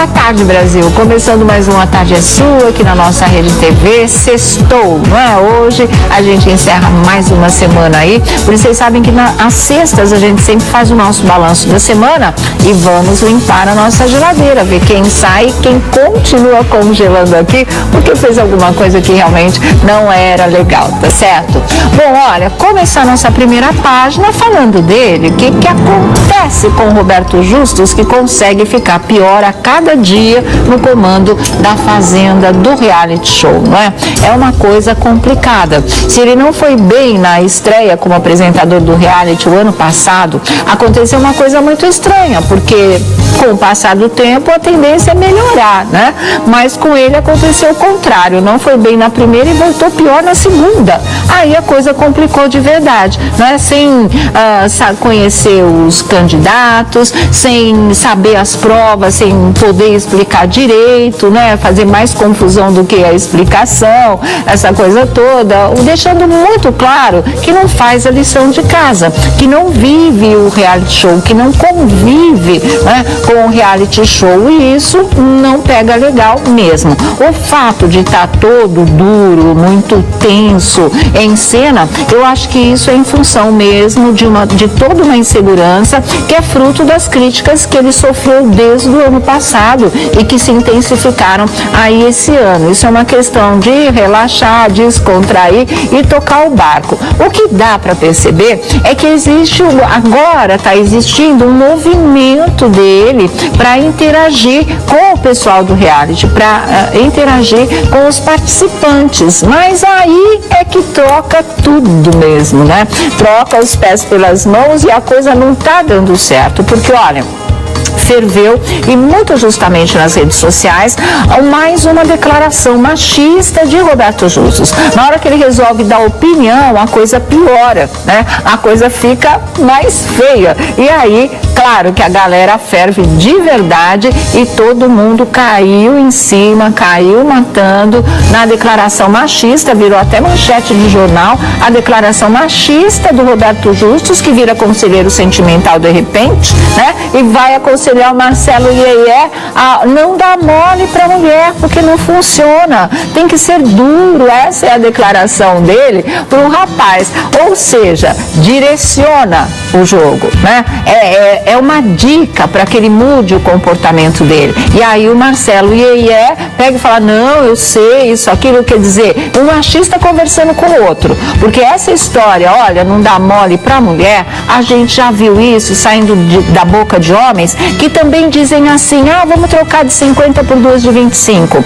Boa tarde, Brasil. Começando mais uma Tarde é Sua aqui na nossa Rede TV. Sextou, não é? Hoje a gente encerra mais uma semana aí. Por isso vocês sabem que às sextas a gente sempre faz o nosso balanço da semana e vamos limpar a nossa geladeira, ver quem sai, quem continua congelando aqui, porque fez alguma coisa que realmente não era legal, tá certo? Bom, olha, começar a nossa primeira página falando dele, o que acontece com o Roberto Justus, que consegue ficar pior a cada dia no comando da Fazenda, do reality show, não é? É uma coisa complicada. Se ele não foi bem na estreia como apresentador do reality o ano passado, aconteceu uma coisa muito estranha, porque com o passar do tempo a tendência é melhorar, né? Mas com ele aconteceu o contrário, não foi bem na primeira e voltou pior na segunda. Aí a coisa complicou de verdade, né? Sem conhecer os candidatos, sem saber as provas, sem poder explicar direito, né? Fazer mais confusão do que a explicação, essa coisa toda, deixando muito claro que não faz a lição de casa, que não vive o reality show, que não convive, né, com o reality show, e isso não pega legal mesmo. O fato de estar todo duro, muito tenso em cena, eu acho que isso é em função mesmo de toda uma insegurança que é fruto das críticas que ele sofreu desde o ano passado e que se intensificaram aí esse ano. Isso é uma questão de relaxar, descontrair e tocar o barco. O que dá para perceber é que agora está existindo um movimento dele para interagir com o pessoal do reality, para interagir com os participantes, mas aí é que troca tudo mesmo, né? Troca os pés pelas mãos e a coisa não está dando certo, porque olha, ferveu, e muito justamente nas redes sociais, mais uma declaração machista de Roberto Justus. Na hora que ele resolve dar opinião, a coisa piora, né? A coisa fica mais feia. E aí, claro que a galera ferve de verdade e todo mundo caiu em cima, caiu matando na declaração machista, virou até manchete de jornal, a declaração machista do Roberto Justus, que vira conselheiro sentimental de repente, né? E vai aconselhar o Marcelo Iê a não dar mole para a mulher, porque não funciona, tem que ser duro. Essa é a declaração dele para um rapaz, ou seja, direciona o jogo, né? É uma dica para que ele mude o comportamento dele. E aí o Marcelo Iê pega e fala, não, eu sei, isso, aquilo, quer dizer, um machista conversando com o outro, porque essa história, olha, não dá mole para a mulher, a gente já viu isso saindo da boca de homens que também dizem assim, vamos trocar de 50 por 2 de 25.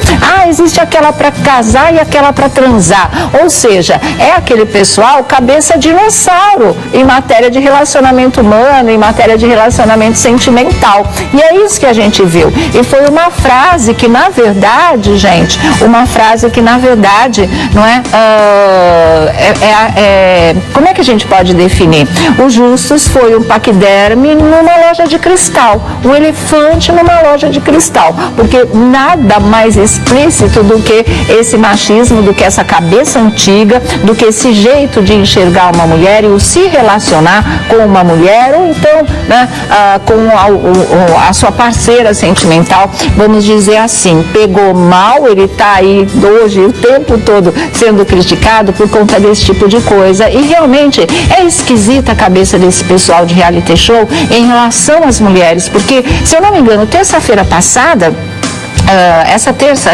Existe aquela para casar e aquela para transar. Ou seja, é aquele pessoal cabeça dinossauro em matéria de relacionamento humano, em matéria de relacionamento sentimental. E é isso que a gente viu. E foi uma frase que, na verdade, gente, não é? Como é que a gente pode definir? O Justus foi um paquiderme numa loja de cristal, um elefante numa loja de cristal, porque nada mais explícito do que esse machismo, do que essa cabeça antiga, do que esse jeito de enxergar uma mulher e o se relacionar com uma mulher, ou então, né, com a sua parceira sentimental, vamos dizer assim, pegou mal, ele está aí hoje o tempo todo sendo criticado por conta desse tipo de coisa, e realmente é esquisita a cabeça desse pessoal de reality show em relação às mulheres, porque, se eu não me engano, terça-feira passada, essa terça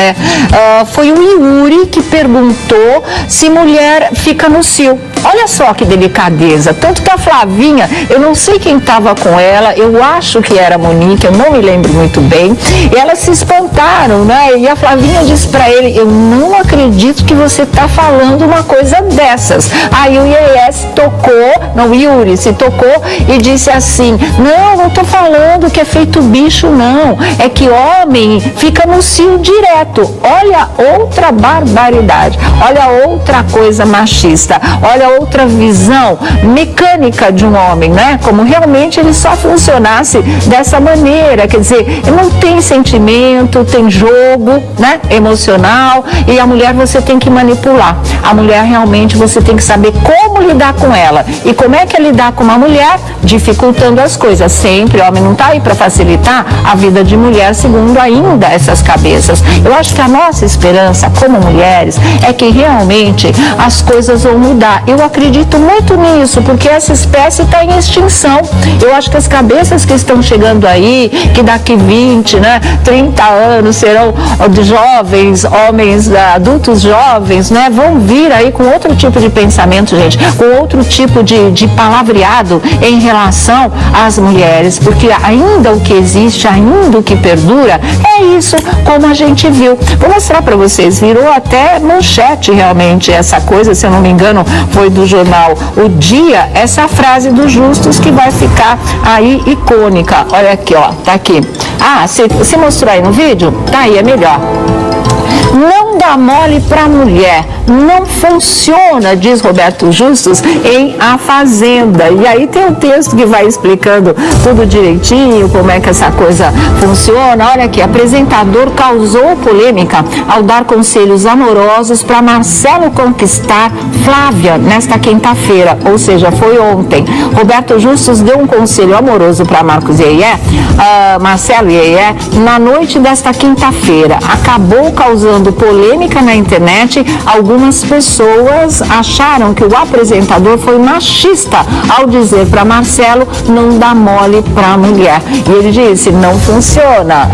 foi o Yuri que perguntou se mulher fica no cio. Olha só que delicadeza, tanto que a Flavinha, eu não sei quem estava com ela, eu acho que era a Monique, eu não me lembro muito bem, e elas se espantaram, né? E a Flavinha disse para ele, eu não acredito que você está falando uma coisa dessas. Aí o Yuri se tocou e disse assim, não estou falando que é feito bicho, não, é que homem fica no cio direto. Olha outra barbaridade, olha outra coisa machista, olha outra visão mecânica de um homem, né? Como realmente ele só funcionasse dessa maneira, quer dizer, não tem sentimento, tem jogo, né? Emocional, e a mulher você tem que manipular. A mulher realmente você tem que saber como lidar com ela. E como é que é lidar com uma mulher? Dificultando as coisas. Sempre, o homem não está aí para facilitar a vida de mulher, segundo ainda essas cabeças. Eu acho que a nossa esperança como mulheres é que realmente as coisas vão mudar. Eu acredito muito nisso, porque essa espécie está em extinção. Eu acho que as cabeças que estão chegando aí, que daqui 20, 30 anos serão de jovens, homens, adultos jovens, vão vir aí com outro tipo de pensamento, gente, com outro tipo de palavreado em relação às mulheres, porque ainda o que existe, ainda o que perdura, é isso como a gente viu. Vou mostrar para vocês, virou até manchete realmente essa coisa, se eu não me engano, foi do jornal O Dia, essa frase dos Justus que vai ficar aí icônica. Olha aqui, ó, tá aqui. Ah, você mostrou aí no vídeo? Tá aí, é melhor. Não dá mole para mulher, não funciona, diz Roberto Justus em A Fazenda. E aí tem um texto que vai explicando tudo direitinho, como é que essa coisa funciona. Olha aqui, apresentador causou polêmica ao dar conselhos amorosos para Marcelo conquistar Flávia nesta quinta-feira, ou seja, foi ontem. Roberto Justus deu um conselho amoroso para Marcelo Iê, na noite desta quinta-feira. Acabou causando polêmica na internet. Algumas pessoas acharam que o apresentador foi machista ao dizer para Marcelo não dá mole para mulher. E ele disse, não funciona,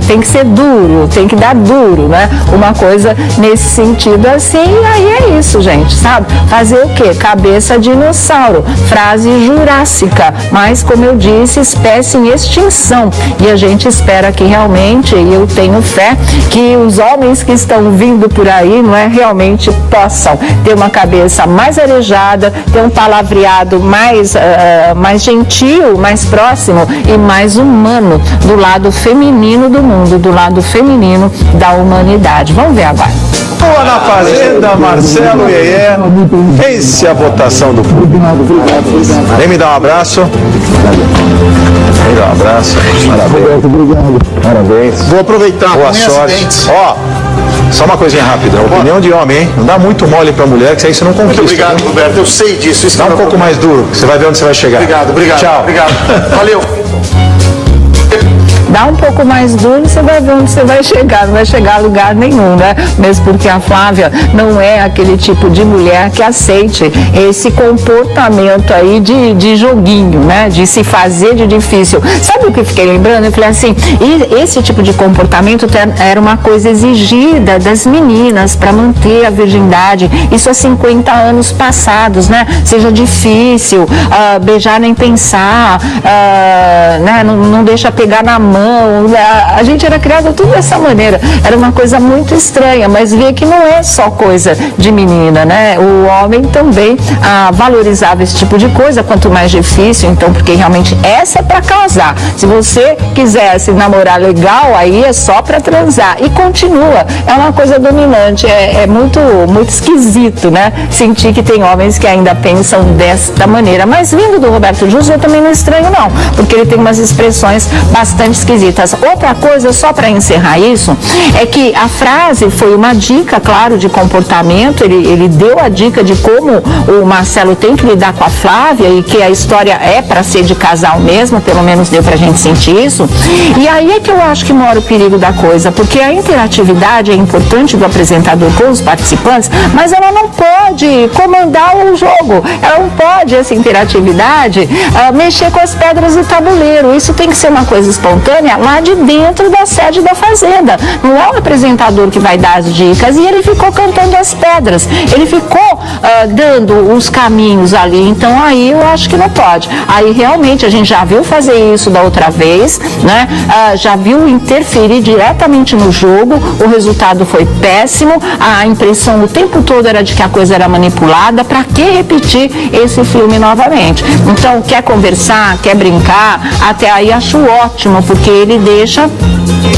tem que ser duro, tem que dar duro, né? Uma coisa nesse sentido assim, e aí é isso, gente, sabe? Fazer o quê? Cabeça de dinossauro, frase jurássica, mas como eu disse, espécie em extinção. E a gente espera que realmente, e eu tenho fé, que os homens que estão vindo por aí, realmente possam ter uma cabeça mais arejada, ter um palavreado mais gentil, mais próximo e mais humano do lado feminino do mundo, do lado feminino da humanidade. Vamos ver agora. Boa na Fazenda, Marcelo Iê. Esse é a votação do público. Vem me dar um abraço. Vem me dar um abraço. Parabéns. Obrigado. Parabéns. Vou aproveitar. Boa sorte. Ó, só uma coisinha rápida. Opinião de homem, hein? Não dá muito mole pra mulher, que isso aí você não conquista. Muito obrigado, viu? Roberto. Eu sei disso. Isso dá um pouco mais duro, você vai ver onde você vai chegar. Obrigado. Tchau. Obrigado. Valeu. Dá um pouco mais duro, você vai ver onde você vai chegar, não vai chegar a lugar nenhum, né? Mesmo porque a Flávia não é aquele tipo de mulher que aceite esse comportamento aí de joguinho, né? De se fazer de difícil. Sabe o que eu fiquei lembrando? Eu falei assim, e esse tipo de comportamento era uma coisa exigida das meninas para manter a virgindade. Isso há 50 anos passados, né? Seja difícil, beijar nem pensar, né? Não deixa pegar na mão. A gente era criada tudo dessa maneira, era uma coisa muito estranha, mas vê que não é só coisa de menina, né? O homem também valorizava esse tipo de coisa, quanto mais difícil, então, porque realmente essa é para casar. Se você quisesse namorar legal, aí é só para transar e continua, é uma coisa dominante, é muito, muito esquisito, né? Sentir que tem homens que ainda pensam desta maneira, mas vindo do Roberto Justus eu também não estranho não, porque ele tem umas expressões bastante esquisitas. Outra coisa, só para encerrar isso, é que a frase foi uma dica, claro, de comportamento, ele deu a dica de como o Marcelo tem que lidar com a Flávia e que a história é para ser de casal mesmo, pelo menos deu pra gente sentir isso. E aí é que eu acho que mora o perigo da coisa, porque a interatividade é importante do apresentador com os participantes, mas ela não pode comandar o jogo, ela não pode, essa interatividade, mexer com as pedras do tabuleiro. Isso tem que ser uma coisa espontânea lá de dentro da sede da Fazenda. Não é o apresentador que vai dar as dicas, e ele ficou cantando as pedras, ele ficou dando os caminhos ali, então aí eu acho que não pode. Aí realmente a gente já viu fazer isso da outra vez, né? Já viu interferir diretamente no jogo, o resultado foi péssimo, a impressão o tempo todo era de que a coisa era manipulada. Para que repetir esse filme novamente? Então, quer conversar, quer brincar, até aí acho ótimo, porque ele deixa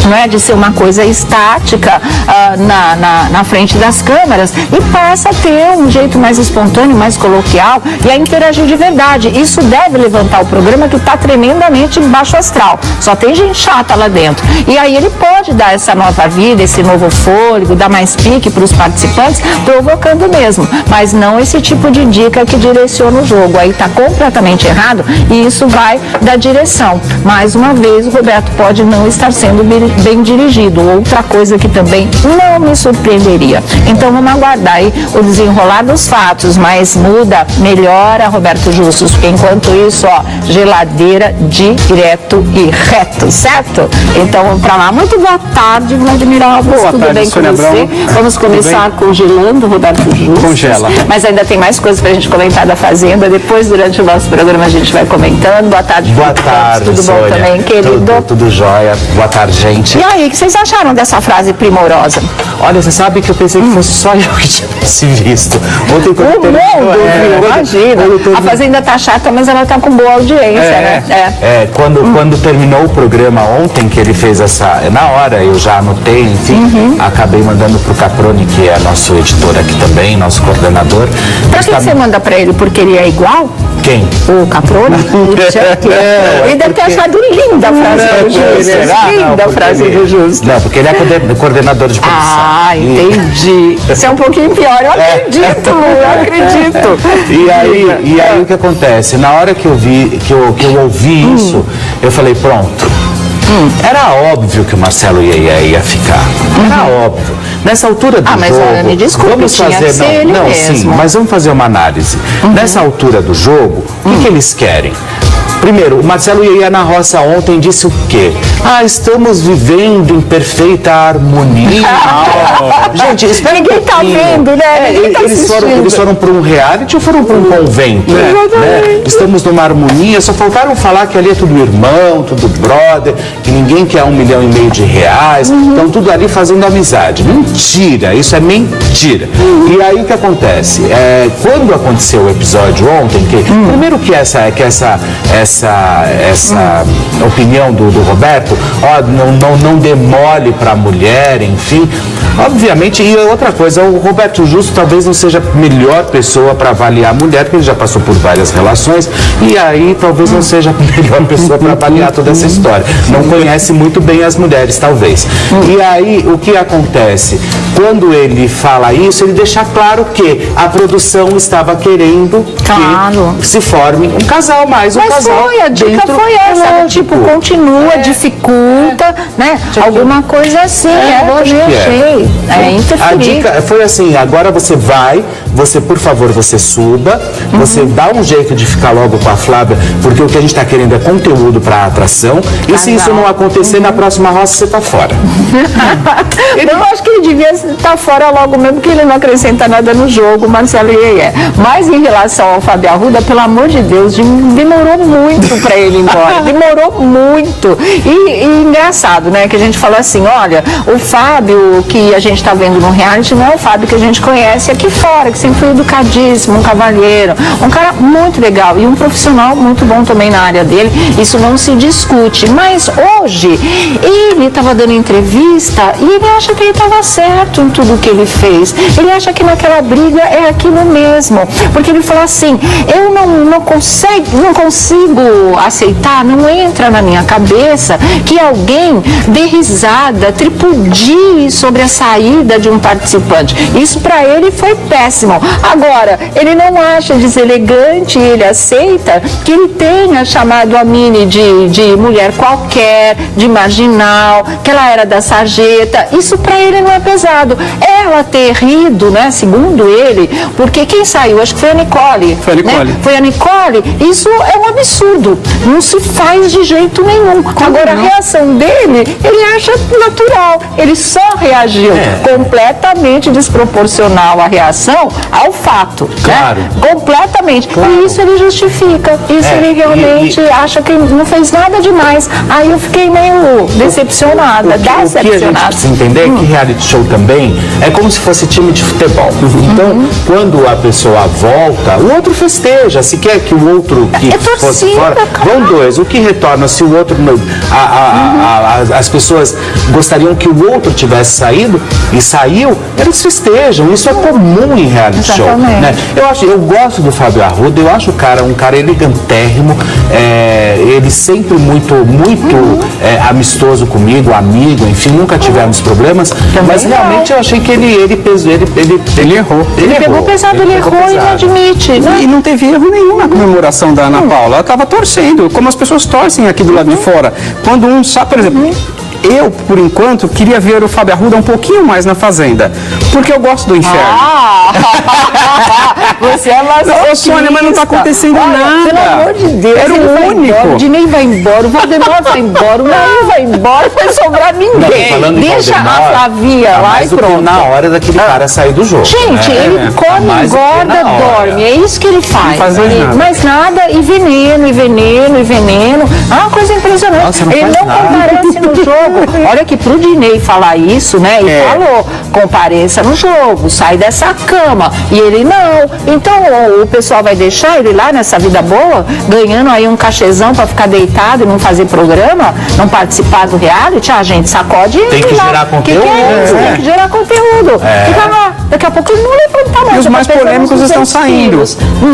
não é, de ser uma coisa estática na frente das câmeras, e passa a ter um jeito mais espontâneo, mais coloquial, e a interagir de verdade. Isso deve levantar o programa, que está tremendamente baixo astral. Só tem gente chata lá dentro. E aí ele pode dar essa nova vida, esse novo fôlego, dar mais pique para os participantes, provocando mesmo. Mas não esse tipo de dica que direciona o jogo. Aí está completamente errado, e isso vai da direção. Mais uma vez, o Roberto pode não estar sendo bem dirigido. Outra coisa que também não me surpreenderia. Então vamos aguardar aí o desenrolar dos fatos, mas muda, melhora, Roberto Justus, porque enquanto isso, ó, geladeira direto e reto, certo? Então vamos pra lá. Muito boa tarde, Vladimir Alves. Boa tudo tarde, bem com Sônia você? Abrão. Vamos começar congelando, Roberto Justus. Congela. Mas ainda tem mais coisas pra gente comentar da Fazenda. Depois, durante o nosso programa, a gente vai comentando. Boa tarde, boa Felipe. tarde, Tudo Sônia. bom também, querido? Tudo jóia. Boa tarde, gente. E aí, o que vocês acharam dessa frase primorosa? Olha, você sabe que eu pensei que fosse só eu que tivesse visto. Ontem, quando O mundo, imagina. A Fazenda tá chata, mas ela tá com boa audiência, né? Quando terminou o programa ontem, que ele fez essa... Na hora, eu já anotei, enfim, acabei mandando pro Caproni, que é nosso editor aqui também, nosso coordenador. Pra que você manda pra ele? Porque ele é igual? Quem? O Caproni? Ele deve ter achado linda a frase do Justo. Linda a frase do Justo. Não, porque ele é coordenador de produção. Ah, entendi. Isso é um pouquinho pior, eu acredito, eu acredito. E aí o que acontece? Na hora que eu ouvi isso, eu falei, pronto. Era óbvio que o Marcelo ia ficar. Era óbvio. Nessa altura do mas jogo, olha, me desculpe, vamos tinha fazer que ser ele não, mesmo. sim, mas vamos fazer uma análise. Nessa altura do jogo, o que eles querem? Primeiro, o Marcelo Iê na roça ontem disse o quê? Estamos vivendo em perfeita harmonia. Gente, espera Ninguém tá vendo, né? Ninguém tá eles foram para um reality ou foram para um convento? Né? Estamos numa harmonia, só faltaram falar que ali é tudo irmão, tudo brother, que ninguém quer R$1,5 milhão. Estão tudo ali fazendo amizade. Mentira, isso é mentira. E aí o que acontece? Quando aconteceu o episódio ontem, primeiro que essa opinião do Roberto, não demole para a mulher, enfim, obviamente, e outra coisa, o Roberto Justo talvez não seja a melhor pessoa para avaliar a mulher, porque ele já passou por várias relações, e aí talvez não seja a melhor pessoa para avaliar toda essa história, não conhece muito bem as mulheres, talvez. E aí, o que acontece? Quando ele fala isso, ele deixa claro que a produção estava querendo que se forme um casal, mais um casal. A dica foi essa, tipo, continua, dificulta, né? Alguma coisa assim, lógico que achei. A dica foi assim, agora você, por favor, você suba, você dá um jeito de ficar logo com a Flávia, porque o que a gente está querendo é conteúdo para atração, e se isso não acontecer, na próxima roça você tá fora. Eu acho que ele devia estar fora logo mesmo, porque ele não acrescenta nada no jogo, Marcelo Iê. Mas em relação ao Fábio Arruda, pelo amor de Deus, demorou muito para ele ir embora, demorou muito. E engraçado, né, que a gente falou assim, olha, o Fábio que a gente está vendo no reality não é o Fábio que a gente conhece aqui fora, que sempre foi educadíssimo, um cavalheiro, um cara muito legal e um profissional muito bom também na área dele, isso não se discute. Mas hoje, ele estava dando entrevista e ele acha que ele estava certo em tudo que ele fez. Ele acha que naquela briga é aquilo mesmo, porque ele falou assim, eu não consigo aceitar, não entra na minha cabeça que alguém dê risada, tripudie sobre a saída de um participante. Isso para ele foi péssimo. Agora, ele não acha deselegante, ele aceita que ele tenha chamado a Mini de mulher qualquer, de marginal, que ela era da sarjeta. Isso para ele não é pesado. Ela ter rido, né, segundo ele, porque quem saiu, acho que foi a Nicole. Foi a Nicole. Né? Foi a Nicole. Isso é um absurdo. Não se faz de jeito nenhum. Agora, a reação dele, ele acha natural. Ele só reagiu completamente desproporcional a reação ao fato. Claro. Né? Completamente. Claro. E isso ele justifica. Isso ele realmente acha que não fez nada demais. Aí eu fiquei meio decepcionada, O que a gente precisa entender é que reality show também bem, é como se fosse time de futebol. Então, quando a pessoa volta, o outro festeja. Se quer que o outro que fosse fora, vão dois. O que retorna se o outro... as pessoas gostariam que o outro tivesse saído e saiu, eles festejam. Isso é comum em reality show. Né? Eu gosto do Fábio Arruda, eu acho um cara elegantérrimo, ele sempre muito amistoso comigo, amigo, enfim, nunca tivemos problemas, mas realmente eu achei que ele errou. Ele pegou pesado, ele errou e não admite. Né? E não teve erro nenhum na comemoração da Ana Paula. Ela estava torcendo, como as pessoas torcem aqui do lado de fora. Quando um sabe, por exemplo, eu, por enquanto, queria ver o Fábio Arruda um pouquinho mais na Fazenda, porque eu gosto do inferno. Você é masoquista. Sônia, mas não está acontecendo nada. Pelo amor de Deus, era o único. O Dinei vai embora, o Valdemar vai embora, o Nair vai embora, não vai sobrar ninguém. Deixa a Flavia lá e pronto. Na hora daquele cara sair do jogo. Gente, ele come, engorda, dorme. É isso que ele faz. Mais nada, e veneno, e veneno, e veneno. É uma coisa impressionante. Nossa, ele não comparece no jogo. Olha que pro Dinei falar isso, né? Ele falou, compareça no jogo, sai dessa cama. E ele não. Então o pessoal vai deixar ele lá nessa vida boa, ganhando aí um cachezão pra ficar deitado e não fazer programa, não participar do reality. Ah, gente, sacode ele. Tem que gerar conteúdo. Tem que gerar conteúdo. Fica lá. Daqui a pouco ele não levanta mais. E os mais polêmicos estão saindo.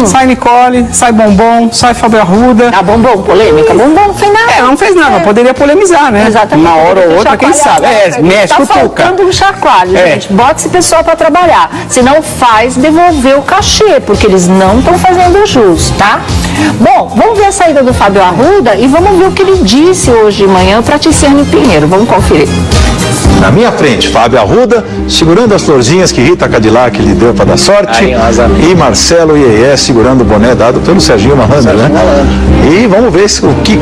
Sai Nicole, sai Bombom, sai Fábio Arruda. Ah, Bombom, polêmica. Bombom não fez nada. Não fez nada, poderia polemizar, né? Exatamente. Uma hora ou outra, quem sabe. Mexe com o Tuca. Tá faltando um chacoalho, gente. Bota esse pessoal pra trabalhar. Se não faz, devolver o cachê, porque eles não estão fazendo jus, tá? Bom, vamos ver a saída do Fábio Arruda e vamos ver o que ele disse hoje de manhã para Tiziane Pinheiro. Vamos conferir. Na minha frente, Fábio Arruda, segurando as florzinhas que Rita Cadillac lhe deu para dar sorte. E Marcelo Iê segurando o boné dado pelo Serginho Malandro, né? E vamos ver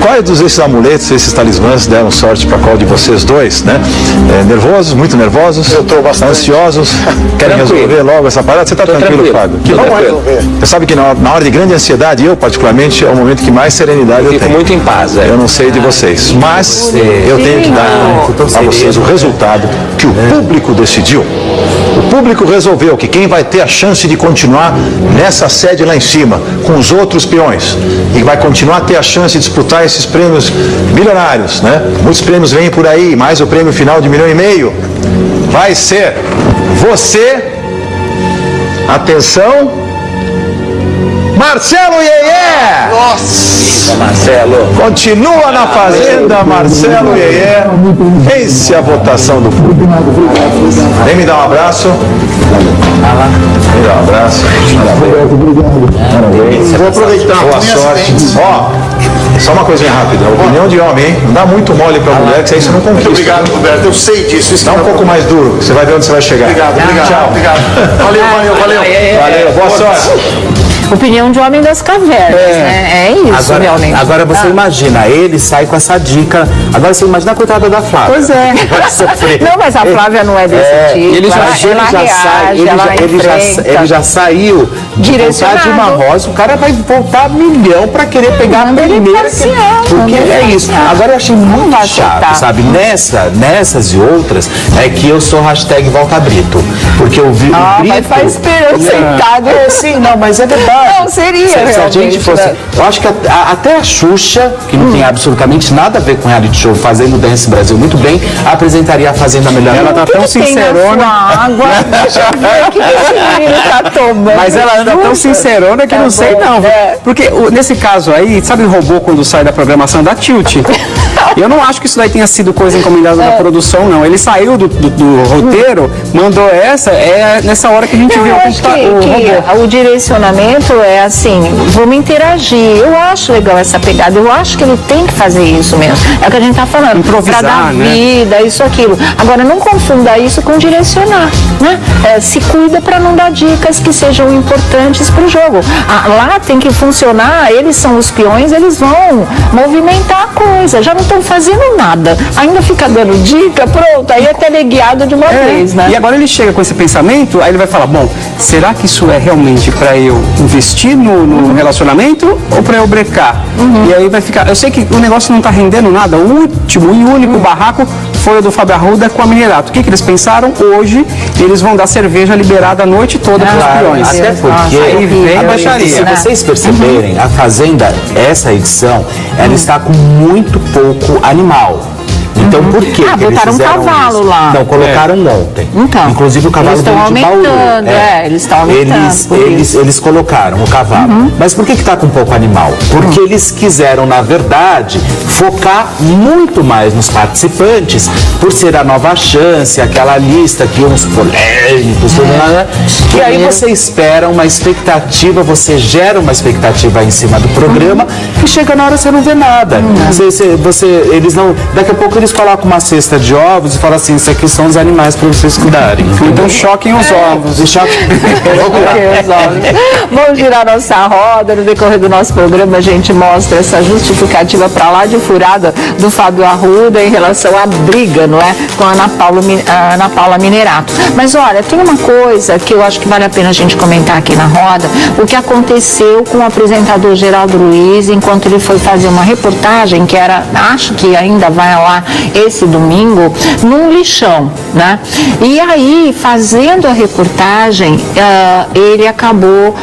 quais desses amuletos, esses talismãs deram sorte para qual de vocês dois, né? Nervosos, muito nervosos. Eu estou bastante ansiosos. Querem resolver logo essa parada? Você está tranquilo, Fábio? Que não vai resolver. Você sabe que na hora de grande ansiedade, eu particularmente, é o momento que mais serenidade eu tenho. Fico muito em paz. Eu não sei de vocês, mas eu tenho que dar a vocês o resultado que o público decidiu. O público resolveu que quem vai ter a chance de continuar nessa sede lá em cima, com os outros peões, e vai continuar a ter a chance de disputar esses prêmios milionários, né? Muitos prêmios vêm por aí, mais o prêmio final de 1,5 milhão, vai ser você, atenção, Marcelo Iê! Nossa! Marcelo! Continua na Fazenda, Marcelo Iê. Vence a votação do público. Vem me dar um abraço. Me dá um abraço. Parabéns. Vou aproveitar. Boa sorte. Ó, só uma coisinha rápida. Opinião de homem, hein? Não dá muito mole pra mulher, que isso não conquista. Muito obrigado, Roberto. Eu sei disso. Dá um pouco mais duro. Você vai ver onde você vai chegar. Obrigado. Tchau. Obrigado. Valeu. Boa sorte. Opinião de homem das cavernas, né? É isso, realmente. Agora você imagina, ele sai com essa dica. Agora você imagina a coitada da Flávia. Pois é. Não, mas a Flávia não é desse tipo. Ele já saiu direcionado de uma rosa. O cara vai voltar 1 milhão pra querer pegar a primeira. Porque é isso. Agora eu achei muito chato, sabe? Nessas e outras, é que eu sou hashtag Volta Brito. Porque eu vi o Brito... Mas faz esperando sentado. Sim, não, mas é verdade. Não, seria se a gente fosse... Eu acho que até a Xuxa, que não tem absolutamente nada a ver com reality show, fazendo Dance Brasil muito bem, apresentaria a Fazenda melhor. Ela tá tão sincerona. Água, deixa eu ver o que esse menino tá tomando. Mas ela anda tão sincerona que não sei não. Porque nesse caso aí, sabe o robô quando sai da programação da Tilt? Eu não acho que isso daí tenha sido coisa encomendada da produção, não. Ele saiu do roteiro, mandou nessa hora que a gente viu o direcionamento é assim, vamos interagir. Eu acho legal essa pegada, eu acho que ele tem que fazer isso mesmo. É o que a gente tá falando. Improvisar, pra dar vida, isso, aquilo. Agora, não confunda isso com direcionar, né? Se cuida para não dar dicas que sejam importantes pro jogo. Lá tem que funcionar, eles são os peões, eles vão movimentar a coisa. Já não estão fazendo nada. Ainda fica dando dica, pronto, aí é teleguiado de uma vez, né? E agora ele chega com esse pensamento, aí ele vai falar, bom, será que isso é realmente para eu investir no relacionamento ou para eu brecar? E aí vai ficar... Eu sei que o negócio não tá rendendo nada. O último e único barraco foi o do Fábio Arruda com a Minerato. O que eles pensaram? Hoje eles vão dar cerveja liberada a noite toda para os peões. Até porque aí vem a baixaria. Se vocês perceberem, a Fazenda, essa edição, ela está com muito pouco animal. Então, por que eles botaram um cavalo isso? lá. Não, colocaram ontem. Então, inclusive o cavalo eles estão de Bauru. aumentando, eles estão aumentando. Eles colocaram o cavalo. Mas por que está com pouco animal? Porque eles quiseram, na verdade, focar muito mais nos participantes, por ser a nova chance, aquela lista que uns polêmicos, tudo nada. E aí você espera uma expectativa, você gera uma expectativa em cima do programa, e chega na hora você não vê nada. Eles não. Daqui a pouco eles colocam uma cesta de ovos e falam assim, isso aqui são os animais para vocês cuidarem. Então choquem os ovos. Vamos girar nossa roda. No decorrer do nosso programa a gente mostra essa justificativa para lá de furada do Fábio Arruda em relação à briga, não é? Com a Ana Paula Minerato. Mas olha, tem uma coisa que eu acho que vale a pena a gente comentar aqui na roda, o que aconteceu com o apresentador Geraldo Luiz enquanto ele foi fazer uma reportagem que era, acho que ainda vai lá esse domingo, num lixão, né? E aí, fazendo a reportagem, ele acabou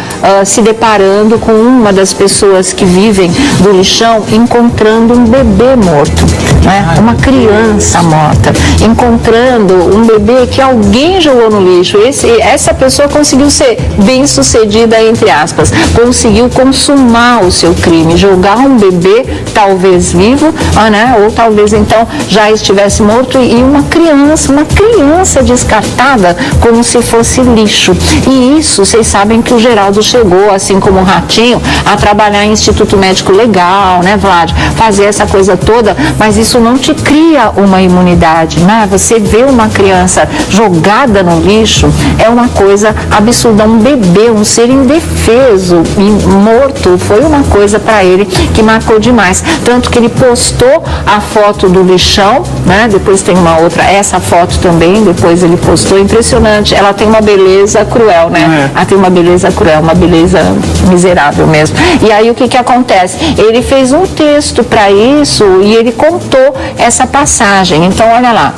se deparando com uma das pessoas que vivem do lixão, encontrando um bebê morto, né? Uma criança morta, encontrando um bebê que alguém jogou no lixo. Essa pessoa conseguiu ser bem sucedida, entre aspas, conseguiu consumar o seu crime, jogar um bebê, talvez vivo, né? Ou talvez então já estivesse morto, e uma criança descartada como se fosse lixo. E isso, vocês sabem que o Geraldo chegou, assim como o Ratinho, a trabalhar em Instituto Médico Legal, né, Vlad? Fazer essa coisa toda, mas isso não te cria uma imunidade, né? Você vê uma criança jogada no lixo, é uma coisa absurda. Um bebê, um ser indefeso e morto, foi uma coisa para ele que marcou demais. Tanto que ele postou a foto do lixão, né? Depois tem uma outra, essa foto também, depois ele postou, impressionante. Ela tem uma beleza cruel, né? Ela tem uma beleza cruel, uma beleza miserável mesmo. E aí o que acontece? Ele fez um texto para isso e ele contou essa passagem. Então, olha lá.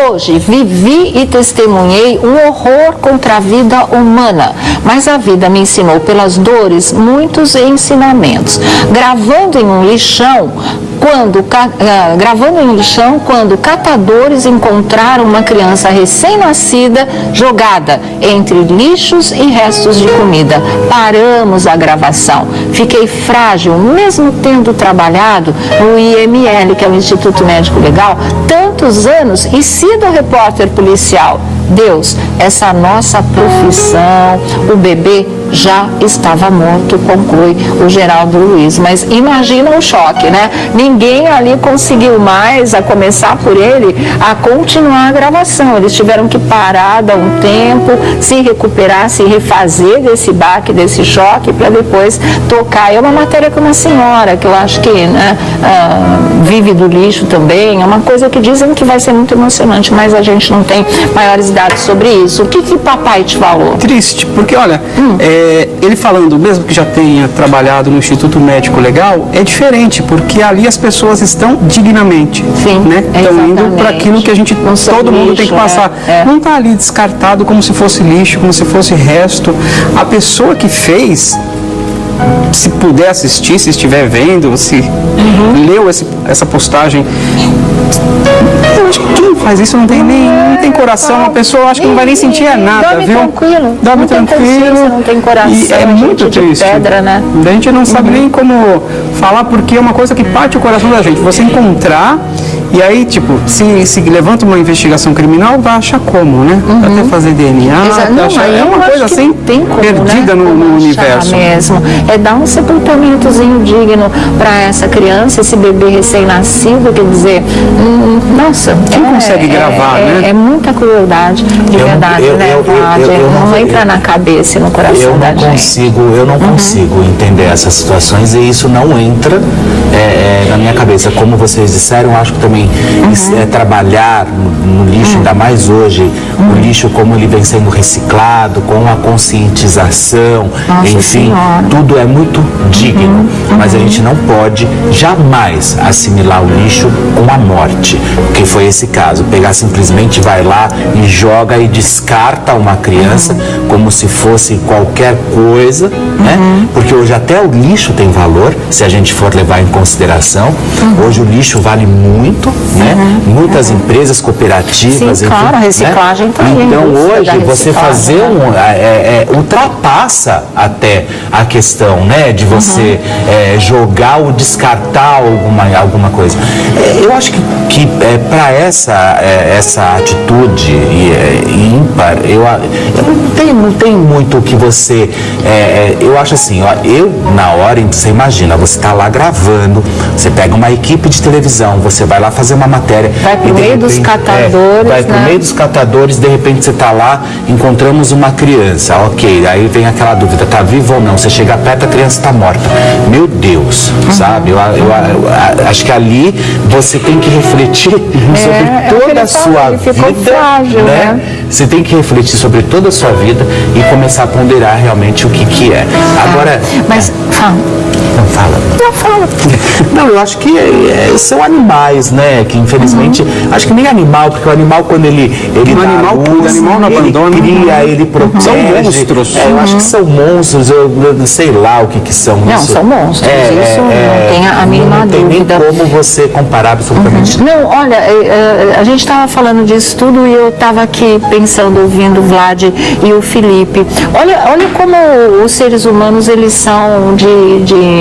Hoje vivi e testemunhei um horror contra a vida humana, mas a vida me ensinou pelas dores muitos ensinamentos. Gravando em um lixão, quando catadores encontraram uma criança recém-nascida jogada entre lixos e restos de comida. Paramos a gravação. Fiquei frágil, mesmo tendo trabalhado no IML, que é o Instituto Médico Legal, tantos anos e sido repórter policial. Deus, essa nossa profissão, o bebê já estava morto, conclui o Geraldo Luiz. Mas imagina o choque, né? Ninguém ali conseguiu mais, a começar por ele, a continuar a gravação. Eles tiveram que parar, dar um tempo, se recuperar, se refazer desse baque, desse choque, para depois tocar. É uma matéria com uma senhora, que eu acho que, né, vive do lixo também. É uma coisa que dizem que vai ser muito emocionante, mas a gente não tem maiores dados sobre isso. O que papai te falou? Triste, porque olha, ele falando, mesmo que já tenha trabalhado no Instituto Médico Legal, é diferente, porque ali as pessoas estão dignamente. Sim, né? Estão indo para aquilo que a gente, todo mundo tem que passar. Não está ali descartado como se fosse lixo, como se fosse resto. A pessoa que fez, se puder assistir, se estiver vendo, se leu essa postagem, eu acho que quem faz isso não tem coração. A pessoa acho que não vai nem sentir nada, viu? Tranquilo. Dorme tranquilo. Não tem coração. E é muito triste. Pedra, né? A gente não sabe nem como falar, porque é uma coisa que parte o coração da gente. Você encontrar. E aí, tipo, se levanta uma investigação criminal, vai achar como, né? Até fazer DNA, é uma coisa assim, perdida, né, no universo. Mesmo. É dar um sepultamentozinho digno para essa criança, esse bebê recém-nascido, quer dizer, nossa. Quem consegue gravar, né? É muita crueldade, de verdade, né? Não entra na cabeça e no coração da gente. Eu não consigo entender essas situações e isso não entra na minha cabeça. Como vocês disseram, acho que também também trabalhar no lixo, ainda mais hoje, o lixo como ele vem sendo reciclado, com a conscientização, enfim, tudo é muito digno, mas a gente não pode jamais assimilar o lixo com a morte, que foi esse caso, pegar simplesmente, vai lá e joga e descarta uma criança como se fosse qualquer coisa, né? Porque hoje até o lixo tem valor, se a gente for levar em consideração. Hoje o lixo vale muito, né? Muitas empresas cooperativas, sim, claro, a reciclagem enfim, tá aí, então hoje você fazer ultrapassa até a questão, né, de você jogar ou descartar alguma coisa. Eu acho que para essa atitude ímpar, não tem muito o que você... eu acho assim, ó, na hora, você imagina, você está lá gravando, você pega uma equipe de televisão, você vai lá fazer uma matéria... Vai pro meio dos catadores, vai pro meio dos catadores, de repente você está lá, encontramos uma criança, ok, aí vem aquela dúvida, tá viva ou não? Você chega perto, a criança está morta. Meu Deus, sabe? Eu acho que ali você tem que refletir sobre toda a sua vida, frágil, né? Você tem que refletir sobre toda a sua vida e começar a ponderar realmente o que é. Agora... Mas, fala. Não fala. Não fala. Não, eu acho que são animais, né? Que infelizmente, acho que nem animal, porque o animal quando ele o animal cuida, o animal não abandona. Ele cria, ele protege. São monstros. Eu acho que são monstros, eu sei lá o que são. Não, isso. são monstros, isso não tem a mínima dúvida. Não tem nem como você comparar absolutamente. Não, olha, a gente estava falando disso tudo e eu estava aqui pensando, ouvindo o Vlad e o Felipe. Olha como os seres humanos, eles são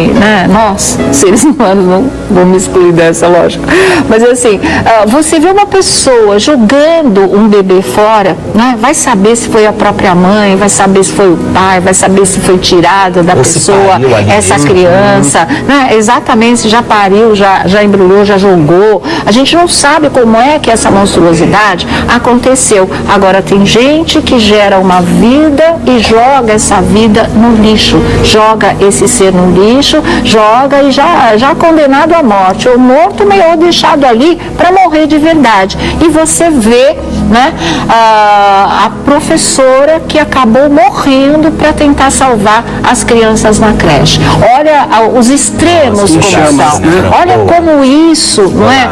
né? Nós, seres humanos, não vou me excluir dessa, lógico. Mas assim, você vê uma pessoa jogando um bebê fora, né? Vai saber se foi a própria mãe, vai saber se foi o pai, vai saber se foi tirada da pessoa essa criança, né? Exatamente, se já pariu, já embrulhou, já jogou. A gente não sabe como é que essa monstruosidade aconteceu. Agora, tem gente que gera uma vida e joga essa vida no lixo, joga esse ser no lixo, joga e já condenado à morte, ou morto, ou deixado ali para morrer de verdade. E você vê, né, a professora que acabou morrendo para tentar salvar as crianças na creche. Olha os extremos como são. Olha como isso, não é?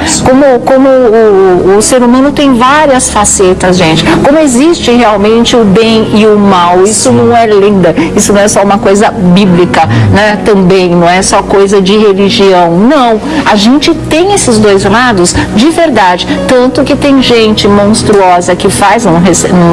Como o ser humano tem várias facetas, gente. Como existe realmente o bem e o mal. Isso não é lenda, isso não é só uma coisa bíblica, né? Também não é só coisa de religião. Não, a gente tem esses dois lados de verdade. Tanto que tem gente monstruosa que faz, não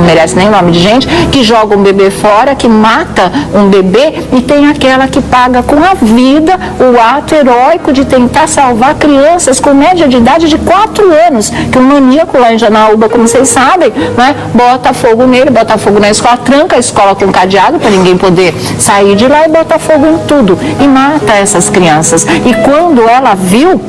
merece nem nome de gente, que joga um bebê fora, que mata um bebê, e tem aquela que paga com a vida o ato heróico de tentar salvar crianças com média de idade de 4 anos, que o maníaco lá em Janaúba, como vocês sabem, né, bota fogo nele, bota fogo na escola, tranca a escola com cadeado para ninguém poder sair de lá e bota fogo em tudo e mata essas crianças. E quando ela viu,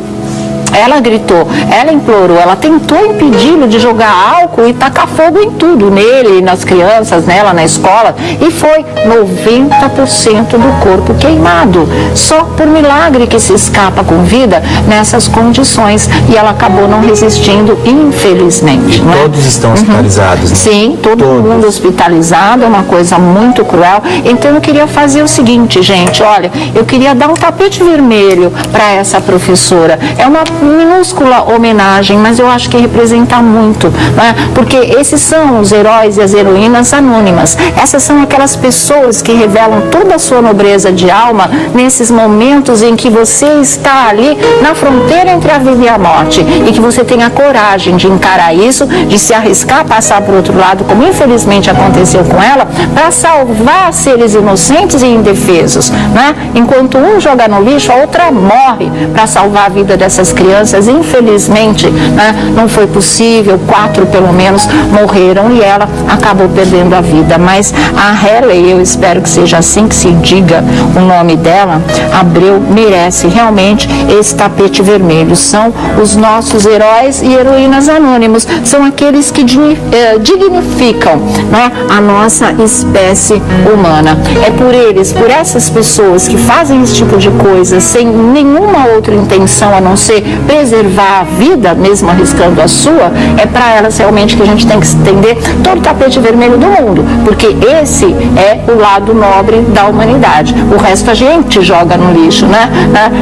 ela gritou, ela implorou, ela tentou impedi-lo de jogar álcool e tacar fogo em tudo, nele, nas crianças, nela, na escola, e foi 90% do corpo queimado. Só por milagre que se escapa com vida nessas condições, e ela acabou não resistindo, infelizmente. E todos estão hospitalizados, né? Sim, todo mundo hospitalizado, é uma coisa muito cruel. Então eu queria fazer o seguinte, gente, olha, eu queria dar um tapete vermelho para essa professora. É uma minúscula homenagem, mas eu acho que representa muito, né? Porque esses são os heróis e as heroínas anônimas. Essas são aquelas pessoas que revelam toda a sua nobreza de alma nesses momentos em que você está ali na fronteira entre a vida e a morte, e que você tem a coragem de encarar isso, de se arriscar a passar para o outro lado, como infelizmente aconteceu com ela, para salvar seres inocentes e indefesos, né? Enquanto um joga no lixo, a outra morre para salvar a vida dessas crianças. Infelizmente, né, não foi possível, 4 pelo menos morreram e ela acabou perdendo a vida. Mas a Hailey, eu espero que seja assim que se diga o nome dela, Abreu, merece realmente esse tapete vermelho. São os nossos heróis e heroínas anônimos, são aqueles que dignificam, né, a nossa espécie humana. É por eles, por essas pessoas que fazem esse tipo de coisa sem nenhuma outra intenção a não ser preservar a vida, mesmo arriscando a sua, é para elas realmente que a gente tem que estender todo o tapete vermelho do mundo, porque esse é o lado nobre da humanidade. O resto a gente joga no lixo, né?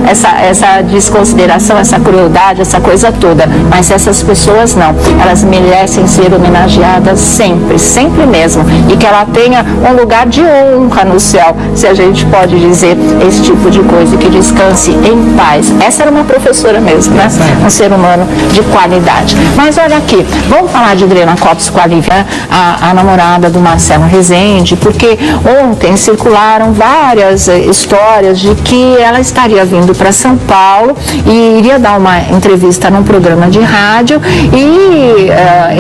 Essa desconsideração, essa crueldade, essa coisa toda. Mas essas pessoas não. Elas merecem ser homenageadas sempre, sempre mesmo. E que ela tenha um lugar de honra no céu, se a gente pode dizer esse tipo de coisa, que descanse em paz. Essa era uma professora mesmo, né? Um ser humano de qualidade. Mas olha aqui, vamos falar de Adriana Copes com a Lívia, a namorada do Marcelo Rezende, porque ontem circularam várias histórias de que ela estaria vindo para São Paulo e iria dar uma entrevista num programa de rádio e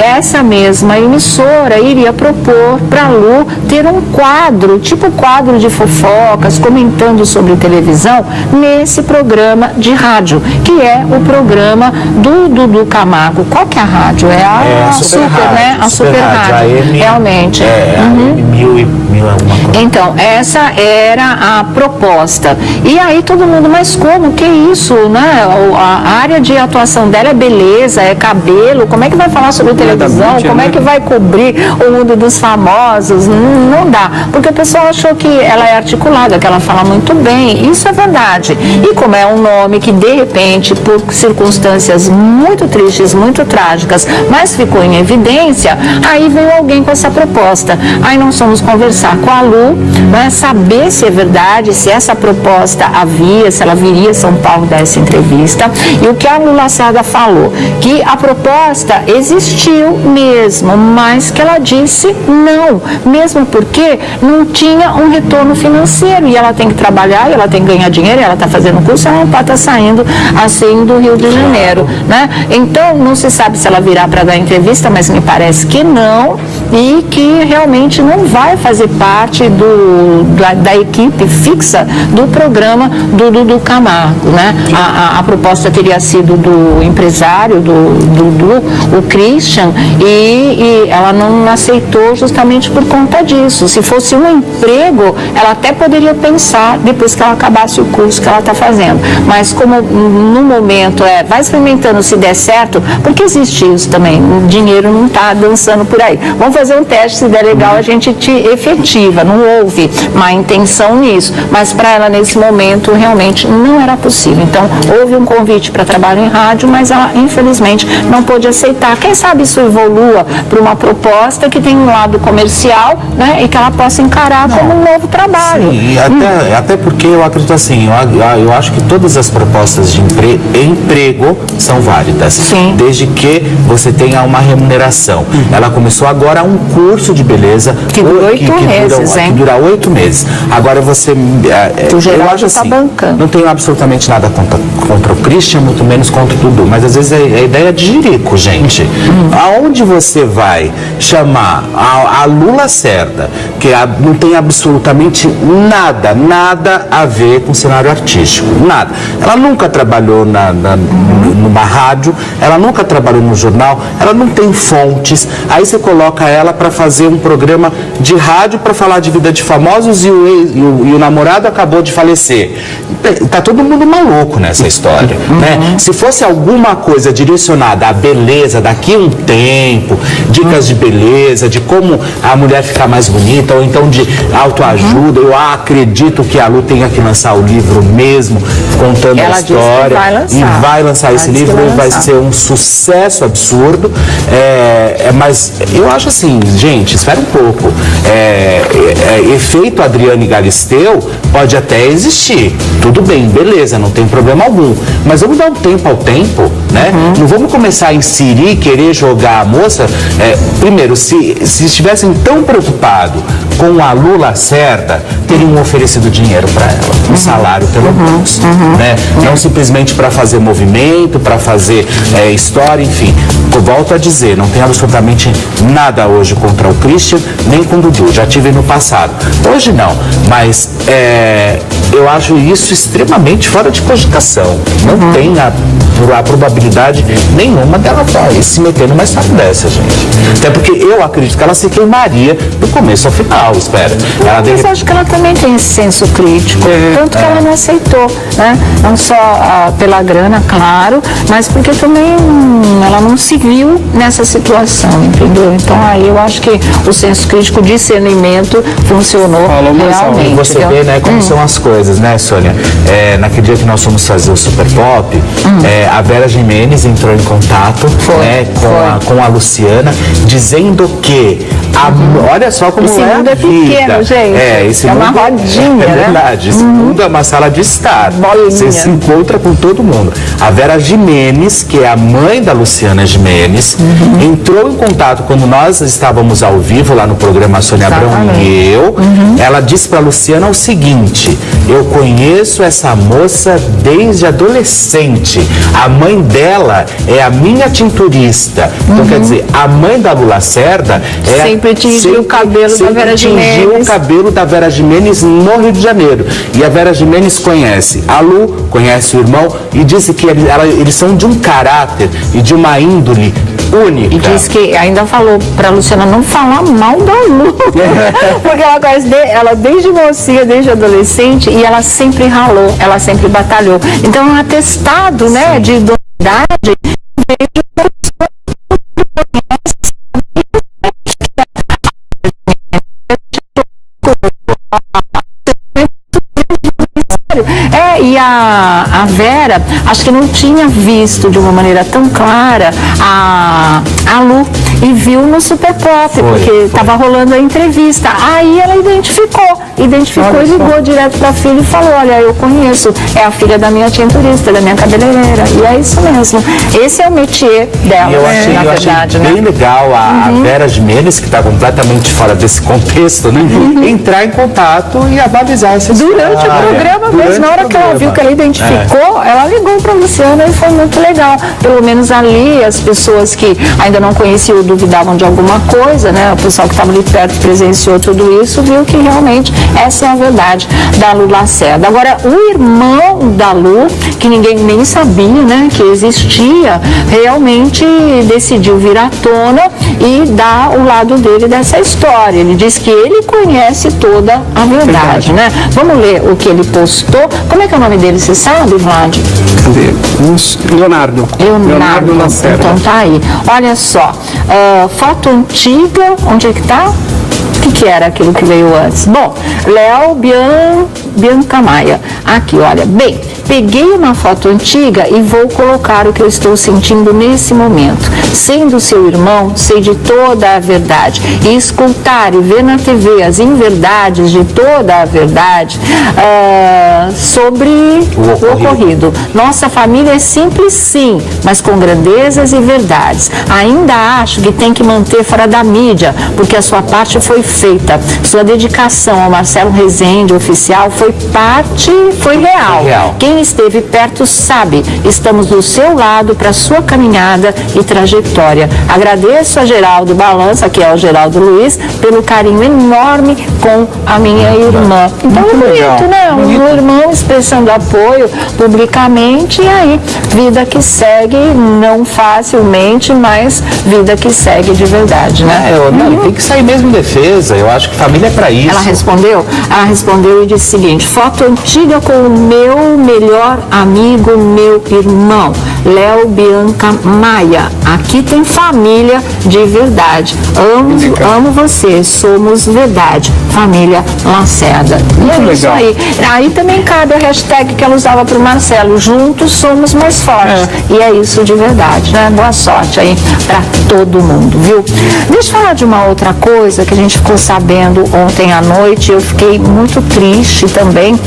essa mesma emissora iria propor para a Lu ter um quadro, tipo quadro de fofocas, comentando sobre televisão nesse programa de rádio, que é o programa do Dudu Camargo. Qual que é a rádio? É a Super, né? A Super Rádio. Realmente. Mil alguma coisa. Então, essa era a proposta. E aí todo mundo, mas como? Que isso, né? A área de atuação dela é beleza, é cabelo, como é que vai falar sobre televisão? Como é que vai cobrir o mundo dos famosos? Não dá. Porque o pessoal achou que ela é articulada, que ela fala muito bem. Isso é verdade. E como é um nome que, de repente, por circunstâncias muito tristes, muito trágicas, mas ficou em evidência, aí veio alguém com essa proposta. Aí nós fomos conversar com a Lu, né, saber se é verdade, se essa proposta havia, se ela viria a São Paulo dar essa entrevista. E o que a Lu Lacerda falou, que a proposta existiu mesmo, mas que ela disse não, mesmo porque não tinha um retorno financeiro, e ela tem que trabalhar, e ela tem que ganhar dinheiro, e ela está fazendo curso, ela não pode estar saindo assim do Rio de Janeiro, né? Então, não se sabe se ela virá para dar entrevista, mas me parece que não, e que realmente não vai fazer parte da equipe fixa do programa do Dudu Camargo, né? A proposta teria sido do empresário, do Dudu, o Christian, e ela não aceitou justamente por conta disso. Se fosse um emprego, ela até poderia pensar depois que ela acabasse o curso que ela está fazendo. Mas como no momento vai experimentando, se der certo, porque existe isso também, o dinheiro não está dançando por aí. Vamos fazer um teste, se der legal a gente te efetiva, não houve má intenção nisso, mas para ela nesse momento realmente não era possível. Então houve um convite para trabalho em rádio, mas ela infelizmente não pôde aceitar. Quem sabe isso evolua para uma proposta que tem um lado comercial, né, e que ela possa encarar como um novo trabalho. Sim, até porque eu acredito assim, eu acho que todas as propostas de emprego são válidas. Sim. Desde que você tenha uma remuneração. Ela começou agora um curso de beleza que dura 8 meses, hein? Que dura 8 meses. Agora você... O geral eu acho tá assim, bancando. não tenho absolutamente nada contra o Christian, muito menos contra o Dudu, mas às vezes a ideia é de jirico, gente. Aonde você vai chamar a Lu Lacerda, que não tem absolutamente nada a ver com o cenário artístico, nada. Ela nunca trabalhou numa rádio, ela nunca trabalhou no jornal, ela não tem fontes. Aí você coloca ela para fazer um programa de rádio para falar de vida de famosos e o namorado acabou de falecer. Tá todo mundo maluco nessa história, né? Se fosse alguma coisa direcionada à beleza daqui a um tempo, dicas de beleza, de como a mulher ficar mais bonita, ou então de autoajuda, eu acredito que a Lu tenha que lançar o livro mesmo, contando a história. E vai lançar esse livro, vai ser um sucesso absurdo. Mas eu acho assim, gente, espera um pouco. Efeito Adriane Galisteu pode até existir. Tudo bem, beleza, não tem problema algum. Mas vamos dar um tempo ao tempo, né? Não vamos começar a inserir e querer jogar a moça. Primeiro, se estivessem tão preocupados com a Lu Lacerda, teriam oferecido dinheiro para ela, um salário pelo menos, né? Não simplesmente para fazer movimento, para fazer história, enfim. Eu volto a dizer, não tem absolutamente nada hoje contra o Christian, nem com o Dudu, já tive no passado. Hoje não, mas eu acho isso extremamente fora de cogitação. Não tem a probabilidade nenhuma dela se meter numa história dessa, gente. Até porque eu acredito que ela se queimaria do começo ao final, espera. Mas eu acho que ela também tem esse senso crítico, tanto que ela não aceitou, né? Não só pela grana, claro, mas porque também ela não se viu nessa situação, entendeu? Então aí eu acho que o senso crítico, discernimento funcionou realmente. Você vê, né, como são as coisas, né, Sônia? Naquele dia que nós fomos fazer o Super Pop, a Vera Giménez entrou em contato com a Luciana, dizendo que olha só como esse mundo é pequeno, gente. Esse mundo uma rodinha, é verdade. Esse mundo é uma sala de estar. Bolinha. Você se encontra com todo mundo. A Vera Giménez, que é a mãe da Luciana Giménez, entrou em contato quando nós estávamos ao vivo lá no programa Sônia Abrão e eu. Ela disse para a Luciana o seguinte: eu conheço essa moça desde adolescente. A mãe dela é a minha tinturista. Então, quer dizer, a mãe da Lu Lacerda sempre tingiu o cabelo da Vera Giménez. Tingiu o cabelo da Vera Giménez no Rio de Janeiro. E a Vera Giménez conhece a Lu, conhece o irmão e disse que eles são de um caráter e de uma índole única. E disse que ainda falou pra Luciana não falar mal da Lu. Porque ela conhece ela desde mocinha, desde adolescente, e ela sempre ralou, ela sempre batalhou. Então é um atestado, né, de idoneidade. E a Vera, acho que não tinha visto de uma maneira tão clara a Lu e viu no Super Pop, porque estava rolando a entrevista. Aí ela identificou e ligou direto para a filha e falou: olha, eu conheço, é a filha da minha tinturista, da minha cabeleireira. E é isso mesmo. Esse é o métier dela, eu achei bem legal a Vera Giménez, que está completamente fora desse contexto, né? Entrar em contato e avalizar essa história. Durante o programa mesmo, na hora que ela viu que ela identificou, ela ligou para a Luciana e foi muito legal. Pelo menos ali, as pessoas que ainda não conheciam ou duvidavam de alguma coisa, né? O pessoal que estava ali perto presenciou tudo isso, viu que realmente essa é a verdade da Lu Lacerda. Agora, o irmão da Lu, que ninguém nem sabia, né, que existia, realmente decidiu vir à tona e dar o lado dele dessa história. Ele diz que ele conhece toda a verdade, né? Vamos ler o que ele postou. Como é que é o nome dele, você sabe, Vlad? Cadê? Leonardo Lacerda. Então tá aí. Olha só, foto antiga, onde é que tá? O que era aquilo que veio antes? Bom, Léo Bianca Maia. Aqui, olha, bem, peguei uma foto antiga e vou colocar o que eu estou sentindo nesse momento. Sendo seu irmão, sei de toda a verdade. E escutar e ver na TV as inverdades de toda a verdade sobre o ocorrido. Nossa família é simples, sim, mas com grandezas e verdades. Ainda acho que tem que manter fora da mídia, porque a sua parte foi feita. Sua dedicação ao Marcelo Rezende, oficial, foi real. Quem esteve perto sabe, estamos do seu lado para sua caminhada e trajetória. Agradeço a Geraldo Balança, que é o Geraldo Luiz, pelo carinho enorme com a minha irmã. Então é bonito, né? Um irmão expressando apoio publicamente, e aí, vida que segue, não facilmente, mas vida que segue de verdade, né? Tem que sair mesmo em defesa. Eu acho que família é pra isso. Ela respondeu e disse o seguinte: foto antiga com o meu melhor amigo, meu irmão, Léo Bianca Maia. Aqui tem família de verdade. Amo você, somos verdade. Família Lacerda. E é isso aí. Aí também cabe a hashtag que ela usava para o Marcelo: juntos somos mais fortes. E é isso de verdade, né? Boa sorte aí para todo mundo, viu? Deixa eu falar de uma outra coisa que a gente ficou sabendo ontem à noite. Eu fiquei muito triste também.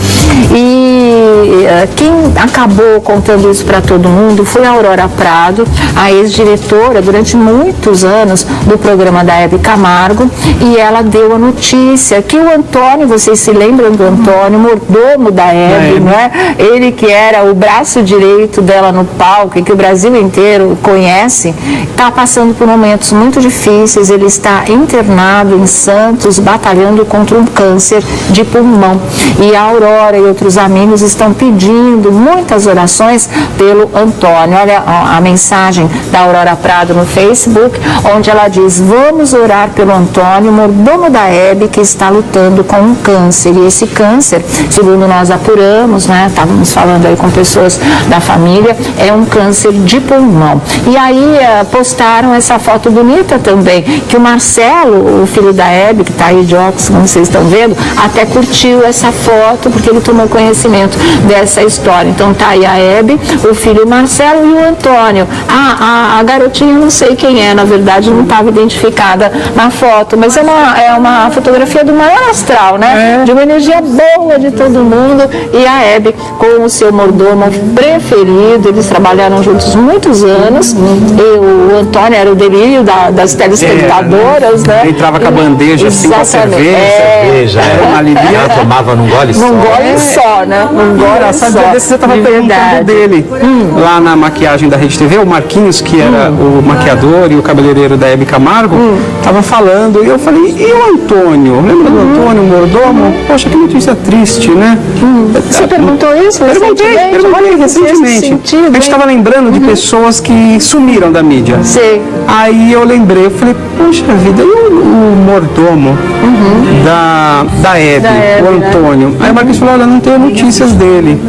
E quem acabou contando isso para todo mundo foi a Aurora Prado, a ex-diretora durante muitos anos do programa da Hebe Camargo, e ela deu a notícia que o Antônio, vocês se lembram do Antônio, mordomo da Hebe, não é? Ele que era o braço direito dela no palco e que o Brasil inteiro conhece, está passando por momentos muito difíceis. Ele está internado em Santos, batalhando contra um câncer de pulmão. E a Aurora e outros amigos estão pedindo muitas orações pelo Antônio. Olha a mensagem da Aurora Prado no Facebook, onde ela diz: vamos orar pelo Antônio, mordomo da Hebe, que está lutando com um câncer. E esse câncer, segundo nós apuramos, né, estávamos falando aí com pessoas da família, é um câncer de pulmão. E aí postaram essa foto bonita também, que o Marcelo, o filho da Hebe, que está aí de óculos, como vocês estão vendo, até curtiu essa foto, porque ele tomou conhecimento dessa história. Então tá aí a Hebe, o filho Marcelo e o Antônio. A garotinha, não sei quem é, na verdade não estava identificada na foto, mas é uma fotografia do maior astral, né? De uma energia boa de todo mundo, e a Hebe com o seu mordomo preferido. Eles trabalharam juntos muitos anos, e o Antônio era o delírio das telespectadoras, né? Ele entrava com a bandeja assim, com a cerveja, era uma alegria. Ela tomava num gole só. Num gole só, né? Num gole só. Você estava perguntando dele, lá na maquiagem da Rede TV, o Marquinhos, que era o maquiador e o cabeleireiro da Hebe Camargo, estava falando, e eu falei, e o Antônio? Lembra do Antônio, o mordomo? Poxa, que notícia triste, né? Você perguntou isso? Perguntei recentemente. A gente estava lembrando de pessoas que sumiram da mídia. Sei. Aí eu lembrei, eu falei, poxa vida, e o mordomo da Hebe, o Antônio? Aí o Marquinhos falou, olha, não tenho notícias dele,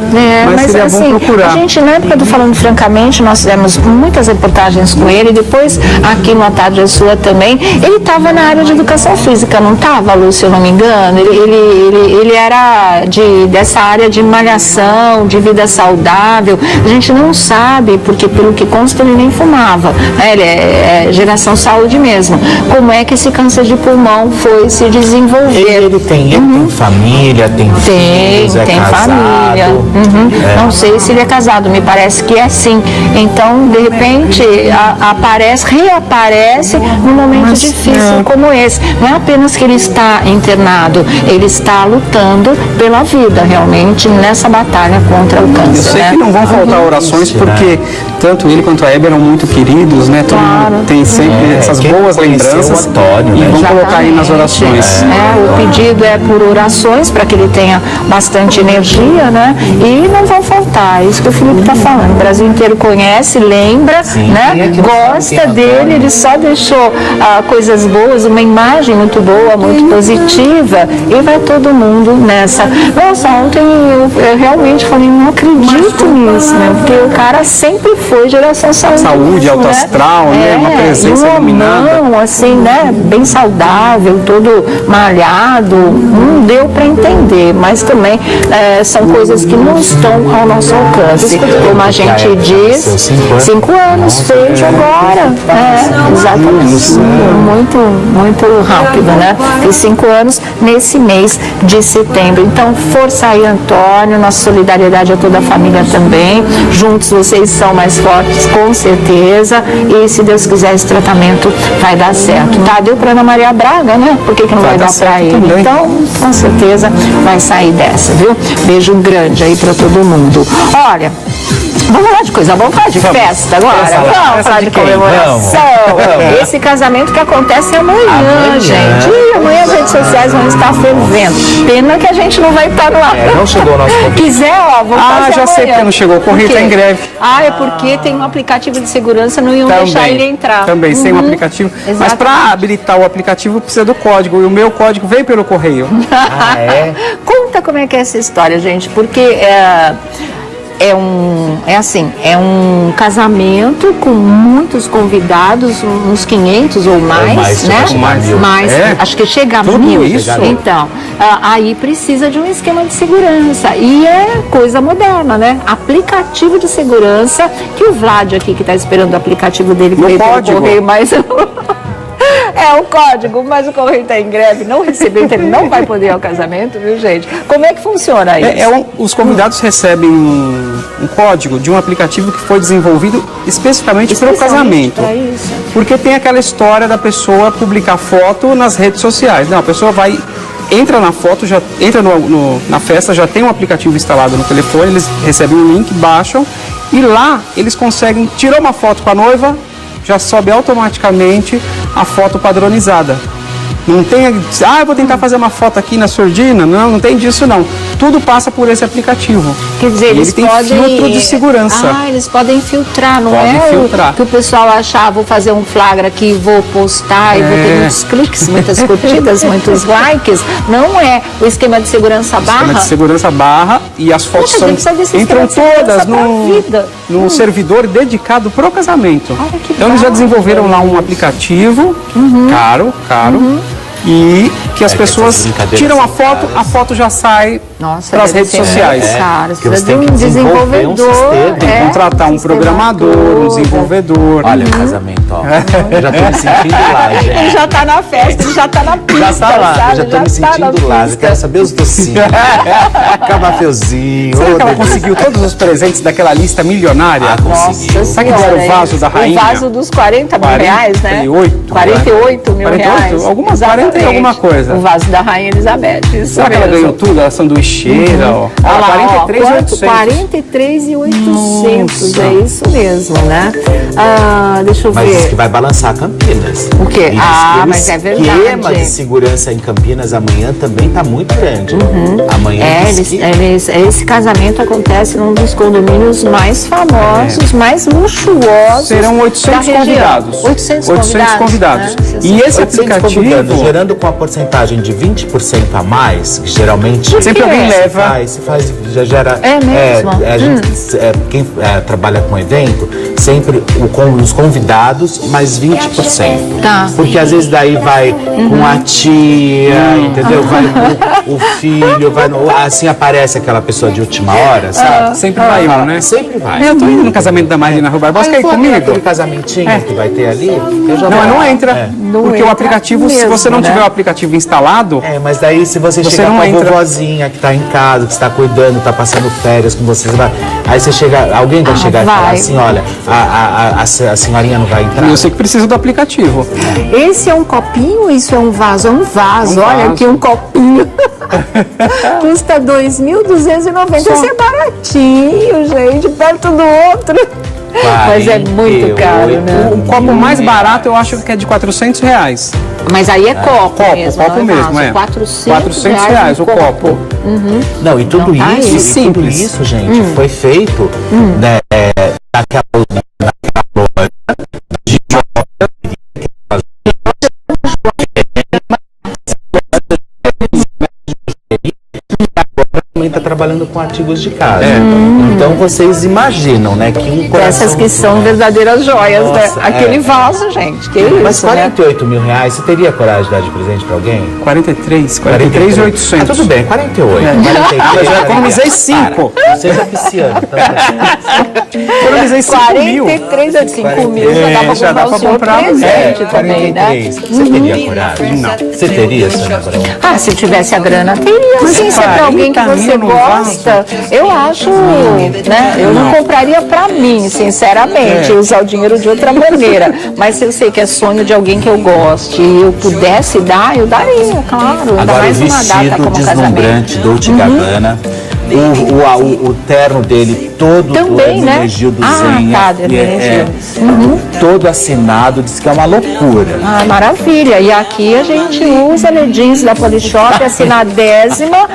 mas seria assim, bom procurar. A gente, na época do Falando Francamente, nós fizemos muitas reportagens com ele, depois aqui no A Tarde é Sua também. Ele estava na área de educação física, não estava, Lúcio, se eu não me engano? Ele era dessa área de malhação, de vida saudável. A gente não sabe, porque pelo que consta ele nem fumava, né? Ele é geração saúde mesmo. Como é que esse câncer de pulmão foi se desenvolver? Ele tem família, tem filhos, tem casado. Família. Não sei se ele é casado, me parece que é sim. Então, de repente, reaparece num momento difícil como esse. Não é apenas que ele está internado, ele está lutando pela vida, realmente, nessa batalha contra o câncer. Eu sei que não vão faltar orações, porque tanto ele quanto a Hebe eram muito queridos, né? Todo mundo tem sempre essas boas lembranças, Antônio, e vão colocar aí nas orações. O pedido é por orações, para que ele tenha bastante energia, né? E não vão faltar, é isso que o Felipe está falando. O Brasil inteiro conhece, lembra, né? Gosta dele, ele só deixou coisas boas, uma imagem muito boa, muito positiva, e vai todo mundo nessa. Nossa, ontem eu realmente falei, não acredito nisso, né? Porque o cara sempre foi geração saúde, alto astral, né? Uma presença iluminada. Assim, né? Bem saudável, todo malhado, não deu para entender, mas também são coisas que não estão ao nosso alcance. Como a gente diz, 5 anos, fez agora. Exatamente. Muito rápido, né? Fez 5 anos nesse mês de setembro. Então, força aí, Antônio, nossa solidariedade a toda a família também. Juntos vocês são mais fortes, com certeza. E se Deus quiser, esse tratamento vai dar certo. Tá? Deu para Ana Maria Braga, né? Por que não vai dar para ele? Também. Então, com certeza vai sair dessa, viu? Beijo grande aí para todo mundo. Olha, vamos falar de coisa boa, falar de festa agora? Vamos falar de comemoração. Esse casamento que acontece amanhã, gente. E amanhã as redes sociais vão estar fervendo. Pena que a gente não vai estar no ar. Não chegou o nosso convite. Quiser, vou fazer já sei porque não chegou. O correio está em greve. É porque tem um aplicativo de segurança, não iam deixar ele entrar. Também, sem um aplicativo. Exatamente. Mas para habilitar o aplicativo precisa do código. E o meu código veio pelo correio. Conta como é que é essa história, gente. Porque é um casamento com muitos convidados, uns 500 ou mais, né? Mais, acho que chega a 1000. Isso. Então, aí precisa de um esquema de segurança. E é coisa moderna, né? Aplicativo de segurança, que o Vlad aqui, que está esperando o aplicativo dele, no veio pelo código. correio, mas É o código, mas o Correio está em greve, não recebeu, então ele não vai poder ir ao casamento, viu, gente? Como é que funciona isso? Os convidados recebem um código de um aplicativo que foi desenvolvido especificamente para o casamento. Isso. Porque tem aquela história da pessoa publicar foto nas redes sociais. Não, a pessoa entra na foto, já entra na festa, já tem um aplicativo instalado no telefone, eles recebem um link, baixam e lá eles conseguem tirar uma foto com a noiva, já sobe automaticamente a foto padronizada. Não tem, eu vou tentar fazer uma foto aqui na surdina. Não tem disso não. Tudo passa por esse aplicativo. Quer dizer, eles tem podem... filtro de segurança. Eles podem filtrar, não filtrar. Que o pessoal achar, vou fazer um flagra aqui, vou postar e vou ter muitos cliques, muitas curtidas, muitos likes. Não é o esquema de segurança barra. Esquema de segurança barra e as fotos entram todas num servidor dedicado para o casamento. Então eles já desenvolveram lá um aplicativo caro. E que as pessoas tiram a foto já sai para as redes sociais. Precisa de um desenvolvedor. Tem que contratar um programador, um desenvolvedor. Olha o casamento, ó. Eu já tô me sentindo lá, gente. Ele já tá na festa, ele já tá na pista. Já tá lá, sabe? eu já tô me sentindo lá. Eu quero saber os docinhos. Cabafeuzinho. Será que ela conseguiu todos os presentes daquela lista milionária? Conseguiu. Sabe que era o vaso da rainha? O vaso dos 40 mil reais, né? 48 mil reais. Algumas 40 e alguma coisa. O vaso da Rainha Elizabeth. Isso será que ela ganhou tudo? A sanduicheira, ó. 43.800. É isso mesmo, né? Deixa eu ver. Mas diz que vai balançar Campinas. O quê? Mas é verdade. O esquema de segurança em Campinas amanhã também tá muito grande. Amanhã esse casamento acontece num dos condomínios mais famosos, mais luxuosos. Serão 800 convidados. 800 convidados. Né? E esse aplicativo... Gerando com a porcentagem de 20% a mais, que geralmente... Sempre alguém leva. Já gera... É mesmo? Quem trabalha com evento, sempre com os convidados, mais 20%. Tá. Porque às vezes daí vai com a tia, entendeu? Vai com o filho, assim aparece aquela pessoa de última hora, sabe? Sempre vai um, né? Sempre vai. Eu tô indo no casamento da Marina Rui Barbosa, quer ir comigo? Aquele casamentinho que vai ter ali, eu já não entra. Porque o aplicativo, se você não tiver o aplicativo instalado... mas daí se você chegar com a vovozinha que tá em casa, que está cuidando, tá passando férias com vocês, aí você chega, alguém vai chegar e falar assim, olha, a senhorinha não vai entrar. Eu sei que precisa do aplicativo. Esse é um copinho, isso é um vaso? É um vaso, olha aqui um copinho. Custa 2.290. Isso é baratinho, gente, perto do outro. Mas é muito caro, né? O copo mais barato eu acho que é de R$400. Mas aí é copo mesmo. Copo mesmo, é. 400 reais o copo. Não, e tudo isso, gente, foi feito naquela loja de também está trabalhando com artigos de casa. Então vocês imaginam, né, que um coração... Essas que são verdadeiras joias, né? Aquele vaso, gente, que isso, mas 48 mil reais, você teria coragem de dar de presente para alguém? 43.800. Tudo bem, 48. 43, eu economizei 5. Seja pisciano. Economizei 5 mil. 5 mil, já dá para comprar um presente também, né? Você teria coragem? Não. Você teria, Sandra? Se tivesse a grana, teria. Sim, se é para alguém que você gosta, eu acho, né? Eu não compraria para mim, sinceramente, usar o dinheiro de outra maneira. Mas se eu sei que é sonho de alguém que eu goste e eu pudesse dar, eu daria, claro. Agora o vestido deslumbrante Dolce & Gabbana, o terno dele todo também, né? do Zenha, todo assinado, diz que é uma loucura. Maravilha. E aqui a gente usa jeans da Polishop, assinadésima.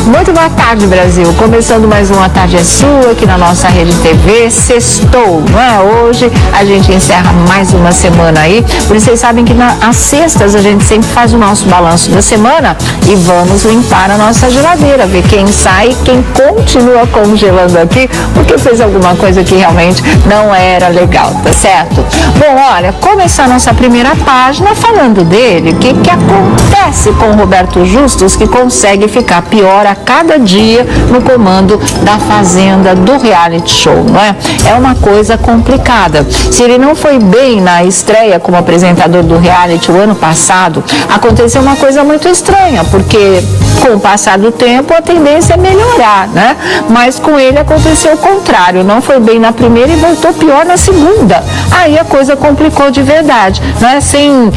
Muito boa tarde, Brasil. Começando mais uma Tarde é Sua aqui na nossa Rede TV. Sextou, não é? Hoje a gente encerra mais uma semana aí. Por isso vocês sabem que às sextas a gente sempre faz o nosso balanço da semana e vamos limpar a nossa geladeira, ver quem sai e quem continua congelando aqui, porque fez alguma coisa que realmente não era legal, tá certo? Bom, olha, começar a nossa primeira página falando dele, o que acontece com o Roberto Justus, que consegue ficar pior a cada cada dia no comando da fazenda do reality show, não é? É uma coisa complicada. Se ele não foi bem na estreia como apresentador do reality o ano passado, aconteceu uma coisa muito estranha, porque com o passar do tempo a tendência é melhorar, né? Mas com ele aconteceu o contrário, não foi bem na primeira e voltou pior na segunda. Aí a coisa complicou de verdade, né? Sem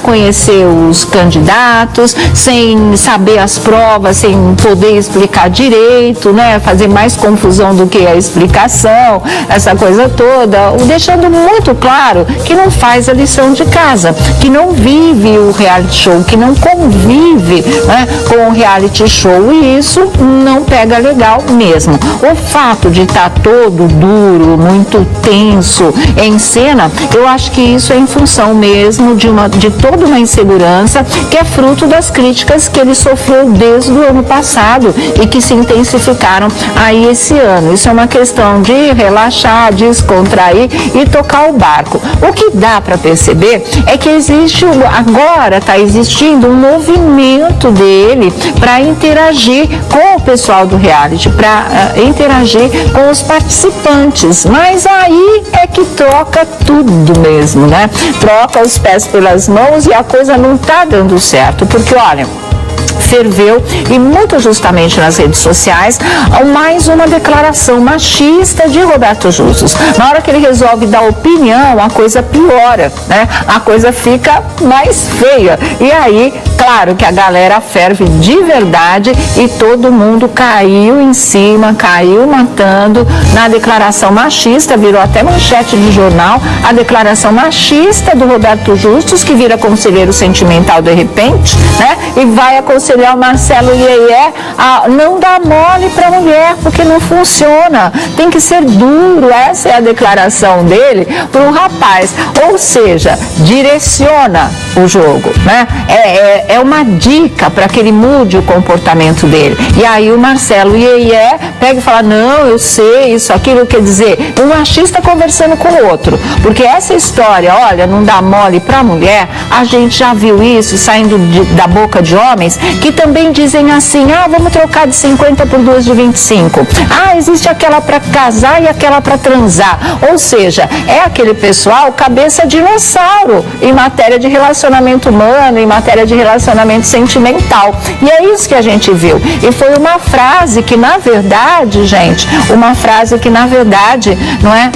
conhecer os candidatos, sem saber as provas, sem poder explicar direito, né? Fazer mais confusão do que a explicação, essa coisa toda, deixando muito claro que não faz a lição de casa, que não vive o reality show, que não convive, né, com o reality show, e isso não pega legal mesmo. O fato de estar todo duro, muito tenso em cena, eu acho que isso é em função mesmo de toda uma insegurança que é fruto das críticas que ele sofreu desde o ano passado e que se intensificaram aí esse ano. Isso é uma questão de relaxar, descontrair e tocar o barco. O que dá para perceber é que agora está existindo um movimento dele para interagir com o pessoal do reality, para interagir com os participantes, mas aí é que troca tudo mesmo, né? Troca os pés pelas mãos e a coisa não está dando certo, porque olha, ferveu, e muito justamente nas redes sociais, mais uma declaração machista de Roberto Justus. Na hora que ele resolve dar opinião, a coisa piora, né? A coisa fica mais feia. E aí, claro que a galera ferve de verdade e todo mundo caiu em cima, caiu matando na declaração machista, virou até manchete de jornal, a declaração machista do Roberto Justus, que vira conselheiro sentimental de repente, né? E vai aconselhar o Marcelo Iê a não dar mole para a mulher, porque não funciona, tem que ser duro. Essa é a declaração dele para o rapaz, ou seja, direciona o jogo, né? É uma dica para que ele mude o comportamento dele. E aí o Marcelo Iê pega e fala, não, eu sei, isso, aquilo, quer dizer, um machista conversando com o outro, porque essa história, olha, não dá mole para a mulher, a gente já viu isso saindo da boca de homens que também dizem assim, vamos trocar de 50 por 2 de 25. Existe aquela para casar e aquela para transar. Ou seja, é aquele pessoal cabeça dinossauro em matéria de relacionamento humano, em matéria de relacionamento sentimental. E é isso que a gente viu. E foi uma frase que, na verdade, gente, não é?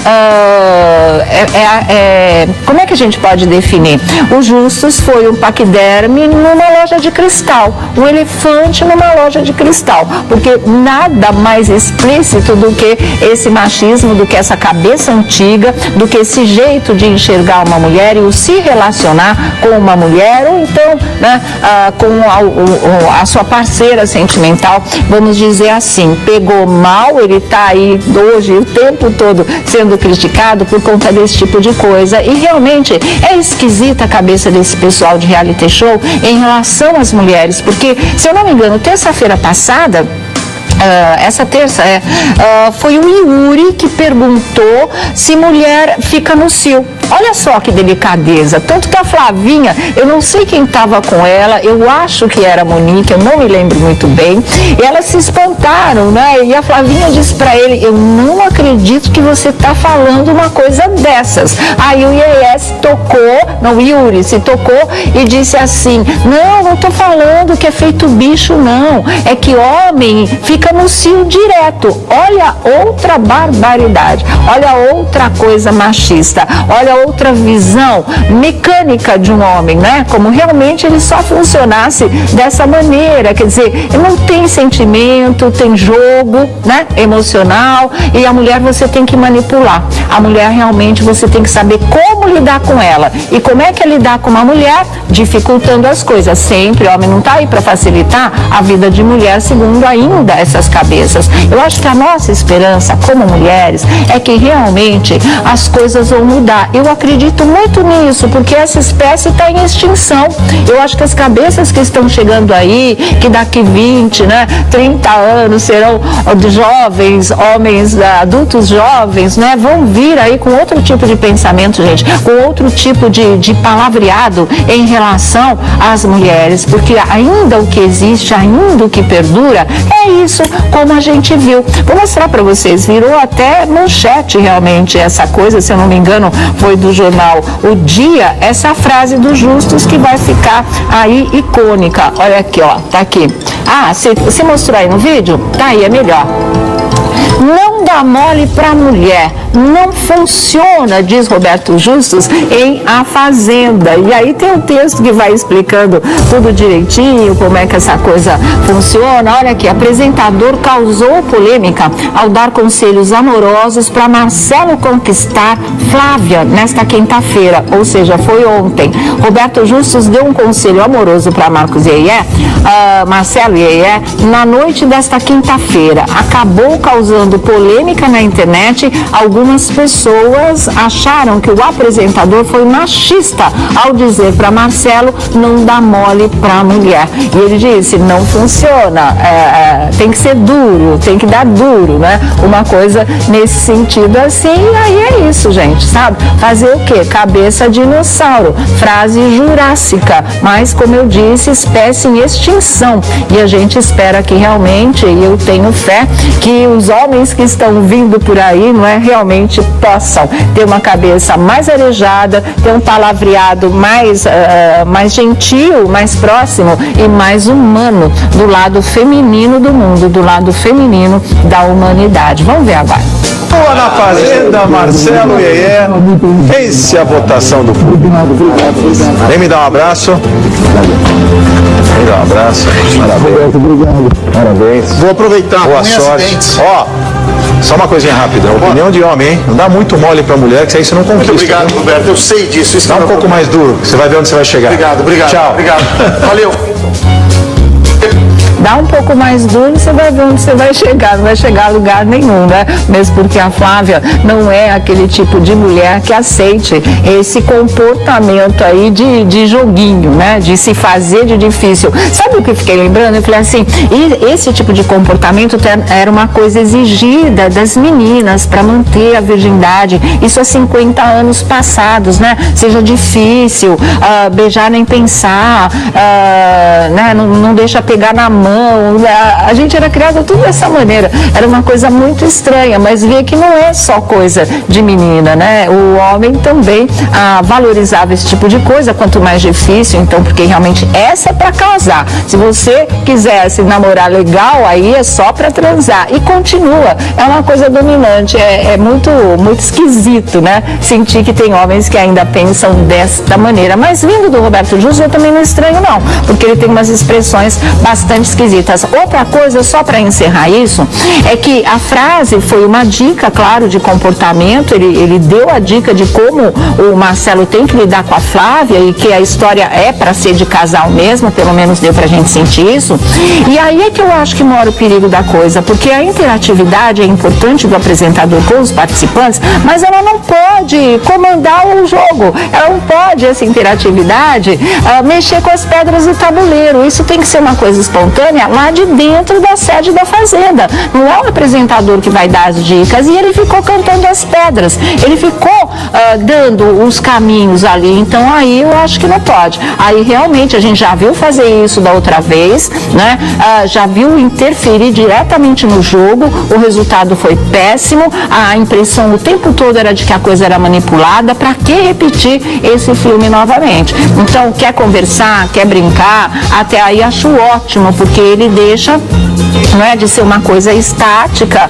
Como é que a gente pode definir? O Justus foi um paquiderme numa loja de cristal, um elefante numa loja de cristal, porque nada mais explícito do que esse machismo, do que essa cabeça antiga, do que esse jeito de enxergar uma mulher e o se relacionar com uma mulher, ou então, né, com a sua parceira sentimental, vamos dizer assim, pegou mal, ele está aí hoje o tempo todo sendo criticado por conta desse tipo de coisa, e realmente é esquisita a cabeça desse pessoal de reality show em relação às mulheres, porque, se eu não me engano, terça-feira passada, essa terça foi o Yuri que perguntou se mulher fica no cio. Olha só que delicadeza, tanto que a Flavinha, eu não sei quem estava com ela, eu acho que era a Monique, eu não me lembro muito bem, e elas se espantaram, né? E a Flavinha disse para ele, eu não acredito que você está falando uma coisa dessas. Aí o Yuri se tocou e disse assim, não estou falando que é feito bicho, não, é que homem fica no cio direto. Olha outra barbaridade, olha outra coisa machista, olha outra visão mecânica de um homem, né? Como realmente ele só funcionasse dessa maneira, quer dizer, não tem sentimento, tem jogo, né? Emocional, e a mulher você tem que manipular. A mulher realmente você tem que saber como lidar com ela. E como é que é lidar com uma mulher? Dificultando as coisas. Sempre, o homem não está aí para facilitar a vida de mulher, segundo ainda essas cabeças. Eu acho que a nossa esperança como mulheres é que realmente as coisas vão mudar. Eu eu acredito muito nisso, porque essa espécie está em extinção. Eu acho que as cabeças que estão chegando aí, que daqui 20, 30 anos serão de jovens, homens, adultos jovens, vão vir aí com outro tipo de pensamento, gente, com outro tipo de palavreado em relação às mulheres, porque ainda o que existe, ainda o que perdura, é isso, como a gente viu. Vou mostrar para vocês, virou até manchete realmente essa coisa, se eu não me engano, foi do jornal O Dia, essa frase dos Justus que vai ficar aí icônica. Olha aqui, ó, tá aqui. Ah, você mostrou aí no vídeo? Tá aí, é melhor. Não dá mole para mulher, não funciona, diz Roberto Justus em A Fazenda. E aí tem um texto que vai explicando tudo direitinho, como é que essa coisa funciona. Olha aqui, apresentador causou polêmica ao dar conselhos amorosos para Marcelo conquistar Flávia nesta quinta-feira, ou seja, foi ontem. Roberto Justus deu um conselho amoroso para Marcelo Iê, na noite desta quinta-feira. Acabou causando polêmica na internet. Algumas pessoas acharam que o apresentador foi machista ao dizer para Marcelo não dá mole para mulher. E ele disse, não funciona, tem que ser duro, tem que dar duro, uma coisa nesse sentido assim. E aí é isso, gente, sabe? Fazer o quê? Cabeça de dinossauro, frase jurássica, mas como eu disse, espécie em extinção. E a gente espera que realmente, e eu tenho fé, que os homens que estão vindo por aí, realmente possam ter uma cabeça mais arejada, ter um palavreado mais gentil, mais próximo e mais humano do lado feminino do mundo, do lado feminino da humanidade. Vamos ver agora. Boa na Fazenda, Marcelo Iê. Esse é a votação do público. Vem me dar um abraço. Vem me dar um abraço. Parabéns. Obrigado. Parabéns. Vou aproveitar. Boa sorte. Ó, só uma coisinha rápida. Opinião de homem, hein? Não dá muito mole pra mulher, que isso não conquista. Muito obrigado, Roberto. Eu sei disso. Dá um pouco mais duro. Você vai ver onde você vai chegar. Obrigado. Tchau. Obrigado. Valeu. Dá um pouco mais duro, você vai ver onde você vai chegar, não vai chegar a lugar nenhum, Mesmo porque a Flávia não é aquele tipo de mulher que aceite esse comportamento aí de joguinho, de se fazer de difícil. Sabe o que eu fiquei lembrando? Eu falei assim, esse tipo de comportamento era uma coisa exigida das meninas para manter a virgindade, isso há 50 anos passados, Seja difícil, beijar nem pensar, não deixa pegar na mão. A gente era criada tudo dessa maneira, era uma coisa muito estranha, mas vê que não é só coisa de menina, o homem também valorizava esse tipo de coisa, quanto mais difícil, então, porque realmente essa é para casar. Se você quisesse namorar legal, aí é só para transar e continua, é uma coisa dominante, é muito, muito esquisito, sentir que tem homens que ainda pensam desta maneira, mas vindo do Roberto Justus eu também não estranho não, porque ele tem umas expressões bastante esquisitas. Outra coisa, só para encerrar isso, é que a frase foi uma dica, claro, de comportamento, ele deu a dica de como o Marcelo tem que lidar com a Flávia e que a história é para ser de casal mesmo, pelo menos deu pra gente sentir isso. E aí é que eu acho que mora o perigo da coisa, porque a interatividade é importante do apresentador com os participantes, mas ela não pode comandar o jogo, ela não pode, essa interatividade, mexer com as pedras do tabuleiro. Isso tem que ser uma coisa espontânea lá de dentro da sede da Fazenda. Não é o apresentador que vai dar as dicas, e ele ficou cantando as pedras, ele ficou dando os caminhos ali, então aí eu acho que não pode. Aí realmente a gente já viu fazer isso da outra vez, já viu interferir diretamente no jogo, o resultado foi péssimo, a impressão o tempo todo era de que a coisa era manipulada. Para que repetir esse filme novamente? Então, quer conversar, quer brincar, até aí acho ótimo, porque ele deixa de ser uma coisa estática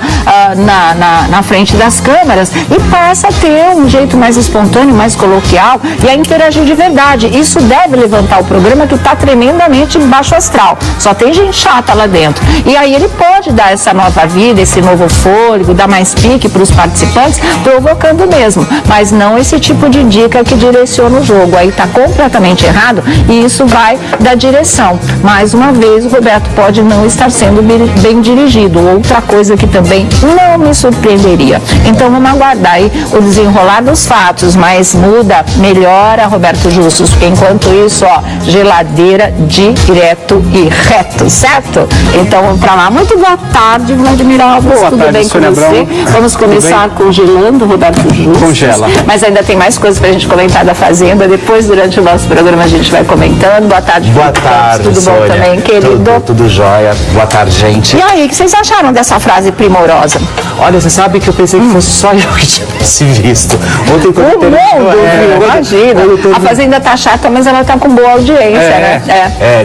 na frente das câmeras e passa a ter um jeito mais espontâneo, mais coloquial e a interagir de verdade. Isso deve levantar o programa, que está tremendamente baixo astral, só tem gente chata lá dentro, e aí ele pode dar essa nova vida, esse novo fôlego, dar mais pique para os participantes, provocando mesmo, mas não esse tipo de dica que direciona o jogo. Aí está completamente errado e isso vai da direção. Mais uma vez, o Roberto pode não estar sendo bem dirigido. Outra coisa que também não me surpreenderia. Então vamos aguardar aí o desenrolar dos fatos, mas muda, melhora, Roberto Justus, porque enquanto isso, ó, geladeira direto e reto, certo? Então vamos pra lá. Muito boa tarde, Vladimir Alves, tudo bem com você? Vamos começar congelando, Roberto Justus. Congela. Mas ainda tem mais coisas pra gente comentar da Fazenda. Depois, durante o nosso programa, a gente vai comentando. Boa tarde, Boa Felipe tarde, Campos. Tudo bom Sônia? também, querido? Tudo jóia. Boa tarde, gente. E aí, o que vocês acharam dessa frase primorosa? Olha, você sabe que eu pensei que fosse só eu que tivesse visto. Ontem, quando O mundo, viu? Imagina. A Fazenda tá chata, mas ela tá com boa audiência, né?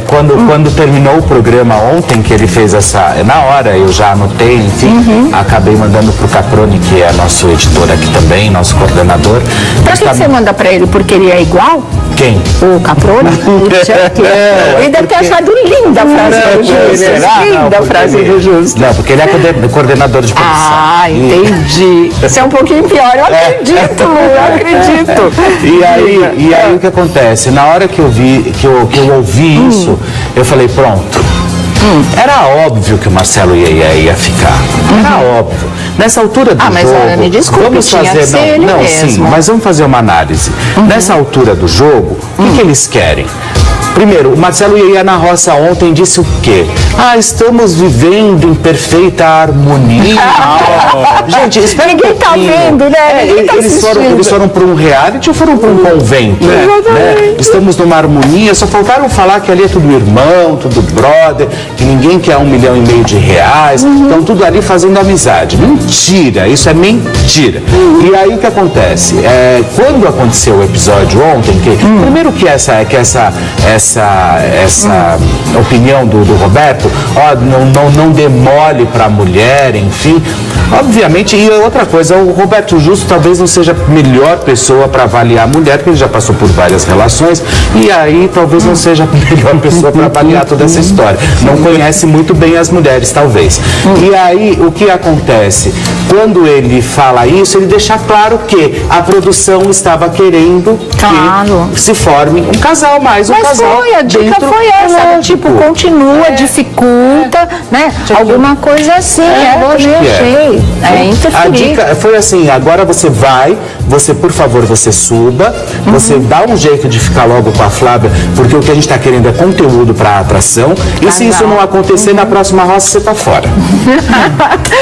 Quando terminou o programa ontem, que ele fez essa... Na hora, eu já anotei, enfim, acabei mandando pro Caproni, que é nosso editor aqui também, nosso coordenador. Pra que você manda pra ele? Porque ele é igual? Quem? O Caproni? Ele deve ter achado linda a frase do Justo. Linda a frase do Justo. Não, porque ele é coordenador de produção. Ah, entendi. Isso é um pouquinho pior. Eu acredito, Lu, eu acredito. E aí o que acontece? Na hora que eu vi, que eu ouvi isso, eu falei, pronto. Era óbvio que o Marcelo ia ficar. Era óbvio. Nessa altura do jogo... mas olha, me desculpe, vamos tinha fazer, que ser ele não, mesmo. sim, mas vamos fazer uma análise. Nessa altura do jogo, o que eles querem? Primeiro, o Marcelo Iê na roça ontem disse o quê? Estamos vivendo em perfeita harmonia. Gente, espera Ninguém tá vendo, né? Ninguém tá eles foram para um reality ou foram para um convento? Né? Estamos numa harmonia, só faltaram falar que ali é tudo irmão, tudo brother, que ninguém quer R$1,5 milhão estão tudo ali fazendo amizade. Mentira, isso é mentira. E aí o que acontece? Quando aconteceu o episódio ontem, primeiro que essa opinião do Roberto, não demole para a mulher, enfim. Obviamente, e outra coisa, o Roberto Justo talvez não seja a melhor pessoa para avaliar a mulher, porque ele já passou por várias relações, e aí talvez não seja a melhor pessoa para avaliar toda essa história. Não conhece muito bem as mulheres, talvez. E aí, o que acontece? Quando ele fala isso, ele deixa claro que a produção estava querendo que se forme um casal, mais um casal. Foi, a dica foi essa, tipo, continua, dificulta, né? Alguma coisa assim, lógico que achei. A dica foi assim, agora você, por favor, você suba, você dá um jeito de ficar logo com a Flávia, porque o que a gente está querendo é conteúdo para atração, e se isso não acontecer, na próxima roça você tá fora.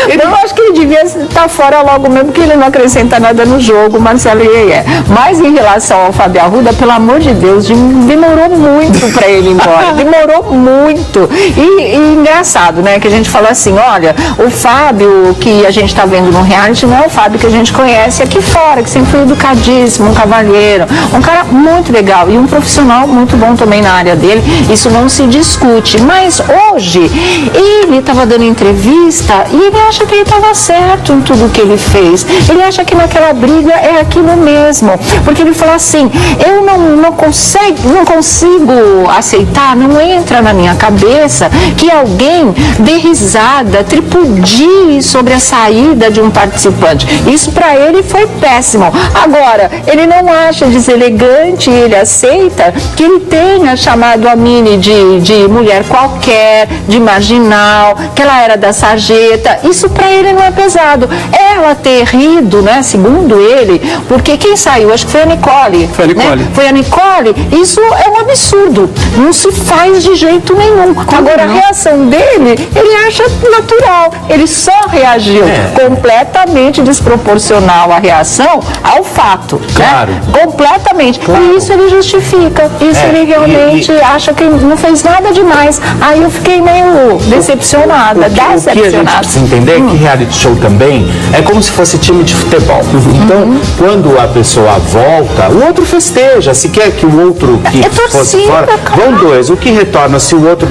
Eu acho que ele devia estar fora logo mesmo, porque ele não acrescenta nada no jogo, Marcelo Iê. Mas em relação ao Fábio Arruda, pelo amor de Deus, demorou muito para ele ir embora, demorou muito. E engraçado, né, que a gente falou assim, olha, o Fábio que a gente está vendo no reality não é o Fábio que a gente conhece aqui fora, que sempre foi educadíssimo, um cavalheiro, um cara muito legal e um profissional muito bom também na área dele, isso não se discute. Mas hoje, ele estava dando entrevista e ele acha que ele estava certo em tudo que ele fez. Ele acha que naquela briga é aquilo mesmo, porque ele falou assim, eu não consigo aceitar, não entra na minha cabeça que alguém dê risada, tripudie sobre a saída de um participante. Isso para ele foi péssimo. Agora, ele não acha deselegante, ele aceita que ele tenha chamado a Mini de mulher qualquer, de marginal, que ela era da sarjeta. Isso para ele não é pesado. Ela ter rido, né, segundo ele, porque quem saiu, acho que foi a Nicole. Foi a Nicole. Né? Foi a Nicole. Isso é um absurdo. Não se faz de jeito nenhum. Agora, a reação dele, ele acha natural. Ele só reagiu completamente desproporcional a reação ao fato. Claro. Né? Completamente. E isso ele justifica. Isso ele realmente acha que não fez nada demais. Aí eu fiquei meio decepcionada, O que a gente precisa entender é que reality show também é como se fosse time de futebol. Então, quando a pessoa volta, o outro festeja. Se quer que o outro que fosse fora, vão dois. O que retorna se o outro...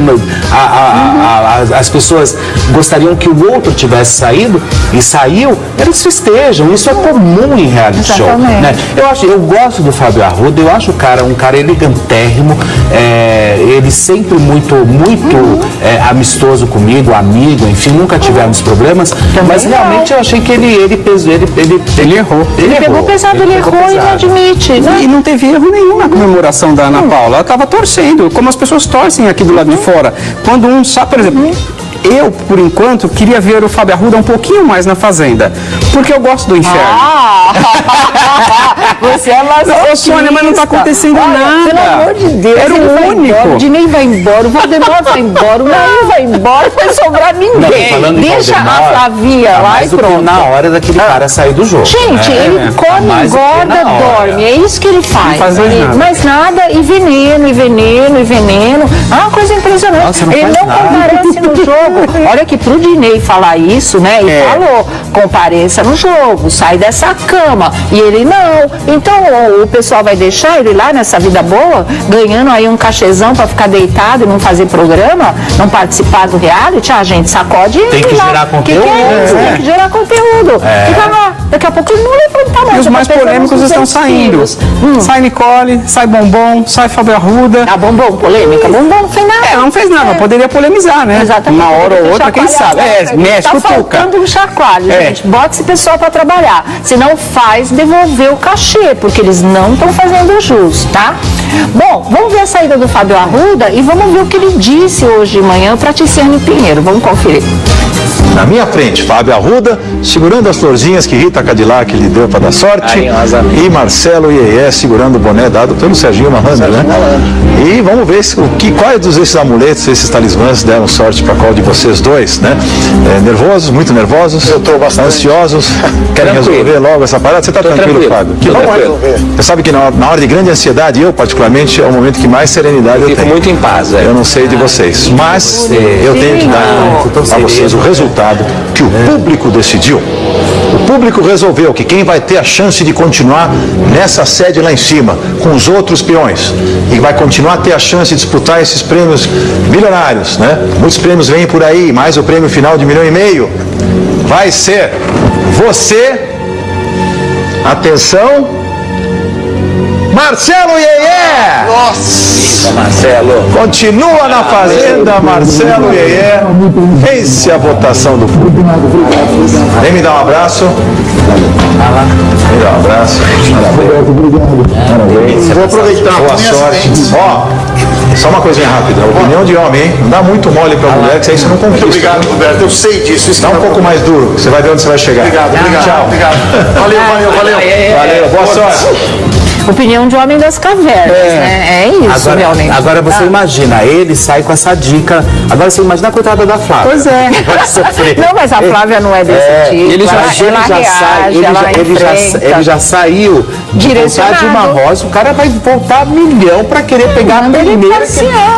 as pessoas gostariam que o outro tivesse saído e saiu, eles festejam. Isso é comum em reality show. Né? Eu gosto do Fábio Arruda, eu acho um cara elegantérrimo, ele sempre muito amistoso comigo, amigo, enfim, nunca tivemos problemas, mas realmente eu achei que ele errou. Ele pegou pesado, ele errou e não admite. Né? E não teve erro nenhum na comemoração da Ana Paula. Ela estava torcendo, como as pessoas torcem aqui do lado de fora. Quando um sabe, por exemplo, Eu, por enquanto, queria ver o Fábio Arruda um pouquinho mais na Fazenda, porque eu gosto do inferno. Você é masoquista. Ô, Sônia, mas não está acontecendo nada. Pelo amor de Deus, era o único. O Dinei vai embora, o Valdemar vai embora, o Nair vai embora, não vai sobrar ninguém. Não, deixa Valdemar, a Flavia lá e pronto. Na hora daquele cara sair do jogo. Gente, ele come, engorda, dorme. É isso que ele faz. Mas nada, e veneno, e veneno, e veneno. É uma coisa impressionante. Nossa, ele não comparece no jogo. Olha que pro Dinei falar isso, né? Ele falou, compareça no jogo, sai dessa cama. E ele não. Então o pessoal vai deixar ele lá nessa vida boa, ganhando aí um cachezão pra ficar deitado e não fazer programa, não participar do reality. A gente sacode tem que gerar conteúdo. Tem que gerar conteúdo. Fica lá. Daqui a pouco eles não levantam mais. E os mais polêmicos estão saindo. Sai Nicole, sai Bombom, sai Fábio Arruda. A Bombom, polêmica. Bombom não fez nada. Não fez nada, poderia polemizar, né? Exatamente. Uma hora ou outra, quem sabe. Mexe, tá cutuca. faltando um chacoalho, gente. Bota esse pessoal pra trabalhar. Se não faz, devolver o cachê, porque eles não estão fazendo jus, tá? Bom, vamos ver a saída do Fábio Arruda e vamos ver o que ele disse hoje de manhã para Tiziane Pinheiro. Vamos conferir. Na minha frente, Fábio Arruda, segurando as florzinhas que Rita Cadillac lhe deu para dar sorte. E Marcelo Iê segurando o boné dado pelo Serginho Malandro, né? E vamos ver quais desses amuletos, esses talismãs deram sorte para qual de vocês dois, né? Nervosos, muito nervosos. Eu estou bastante ansiosos. Querem resolver logo essa parada? Você está tranquilo, Fábio? Que vamos resolver. Você sabe que na hora de grande ansiedade, eu particularmente, é o momento que mais serenidade eu tenho. Muito em paz, Eu não sei de vocês, mas eu tenho que dar para vocês o resultado que o público decidiu. O público resolveu que quem vai ter a chance de continuar nessa sede lá em cima, com os outros peões, e vai continuar a ter a chance de disputar esses prêmios milionários, né? Muitos prêmios vêm por aí, mais o prêmio final de 1,5 milhão, vai ser você, atenção, Marcelo Iê! Nossa! Marcelo. Continua na Fazenda, Marcelo Iê. Vence a votação do público. Vem me dar um abraço. Me dá um abraço. Parabéns. Vou aproveitar. Boa sorte. Ó, só uma coisinha rápida. Opinião de homem, hein? Não dá muito mole pra mulher, que aí você não conquista. Muito obrigado, Roberto. Eu sei disso. Dá um pouco mais duro, você vai ver onde você vai chegar. Obrigado. Tchau. Obrigado. Valeu. Boa sorte. Opinião de homem das cavernas, né? É isso, realmente. Agora você imagina, ele sai com essa dica. Agora você imagina a coitada da Flávia. Pois é. Não, mas a Flávia não é desse tipo. Ele já saiu direcionado de uma rosa, o cara vai voltar 1 milhão pra querer pegar a primeira.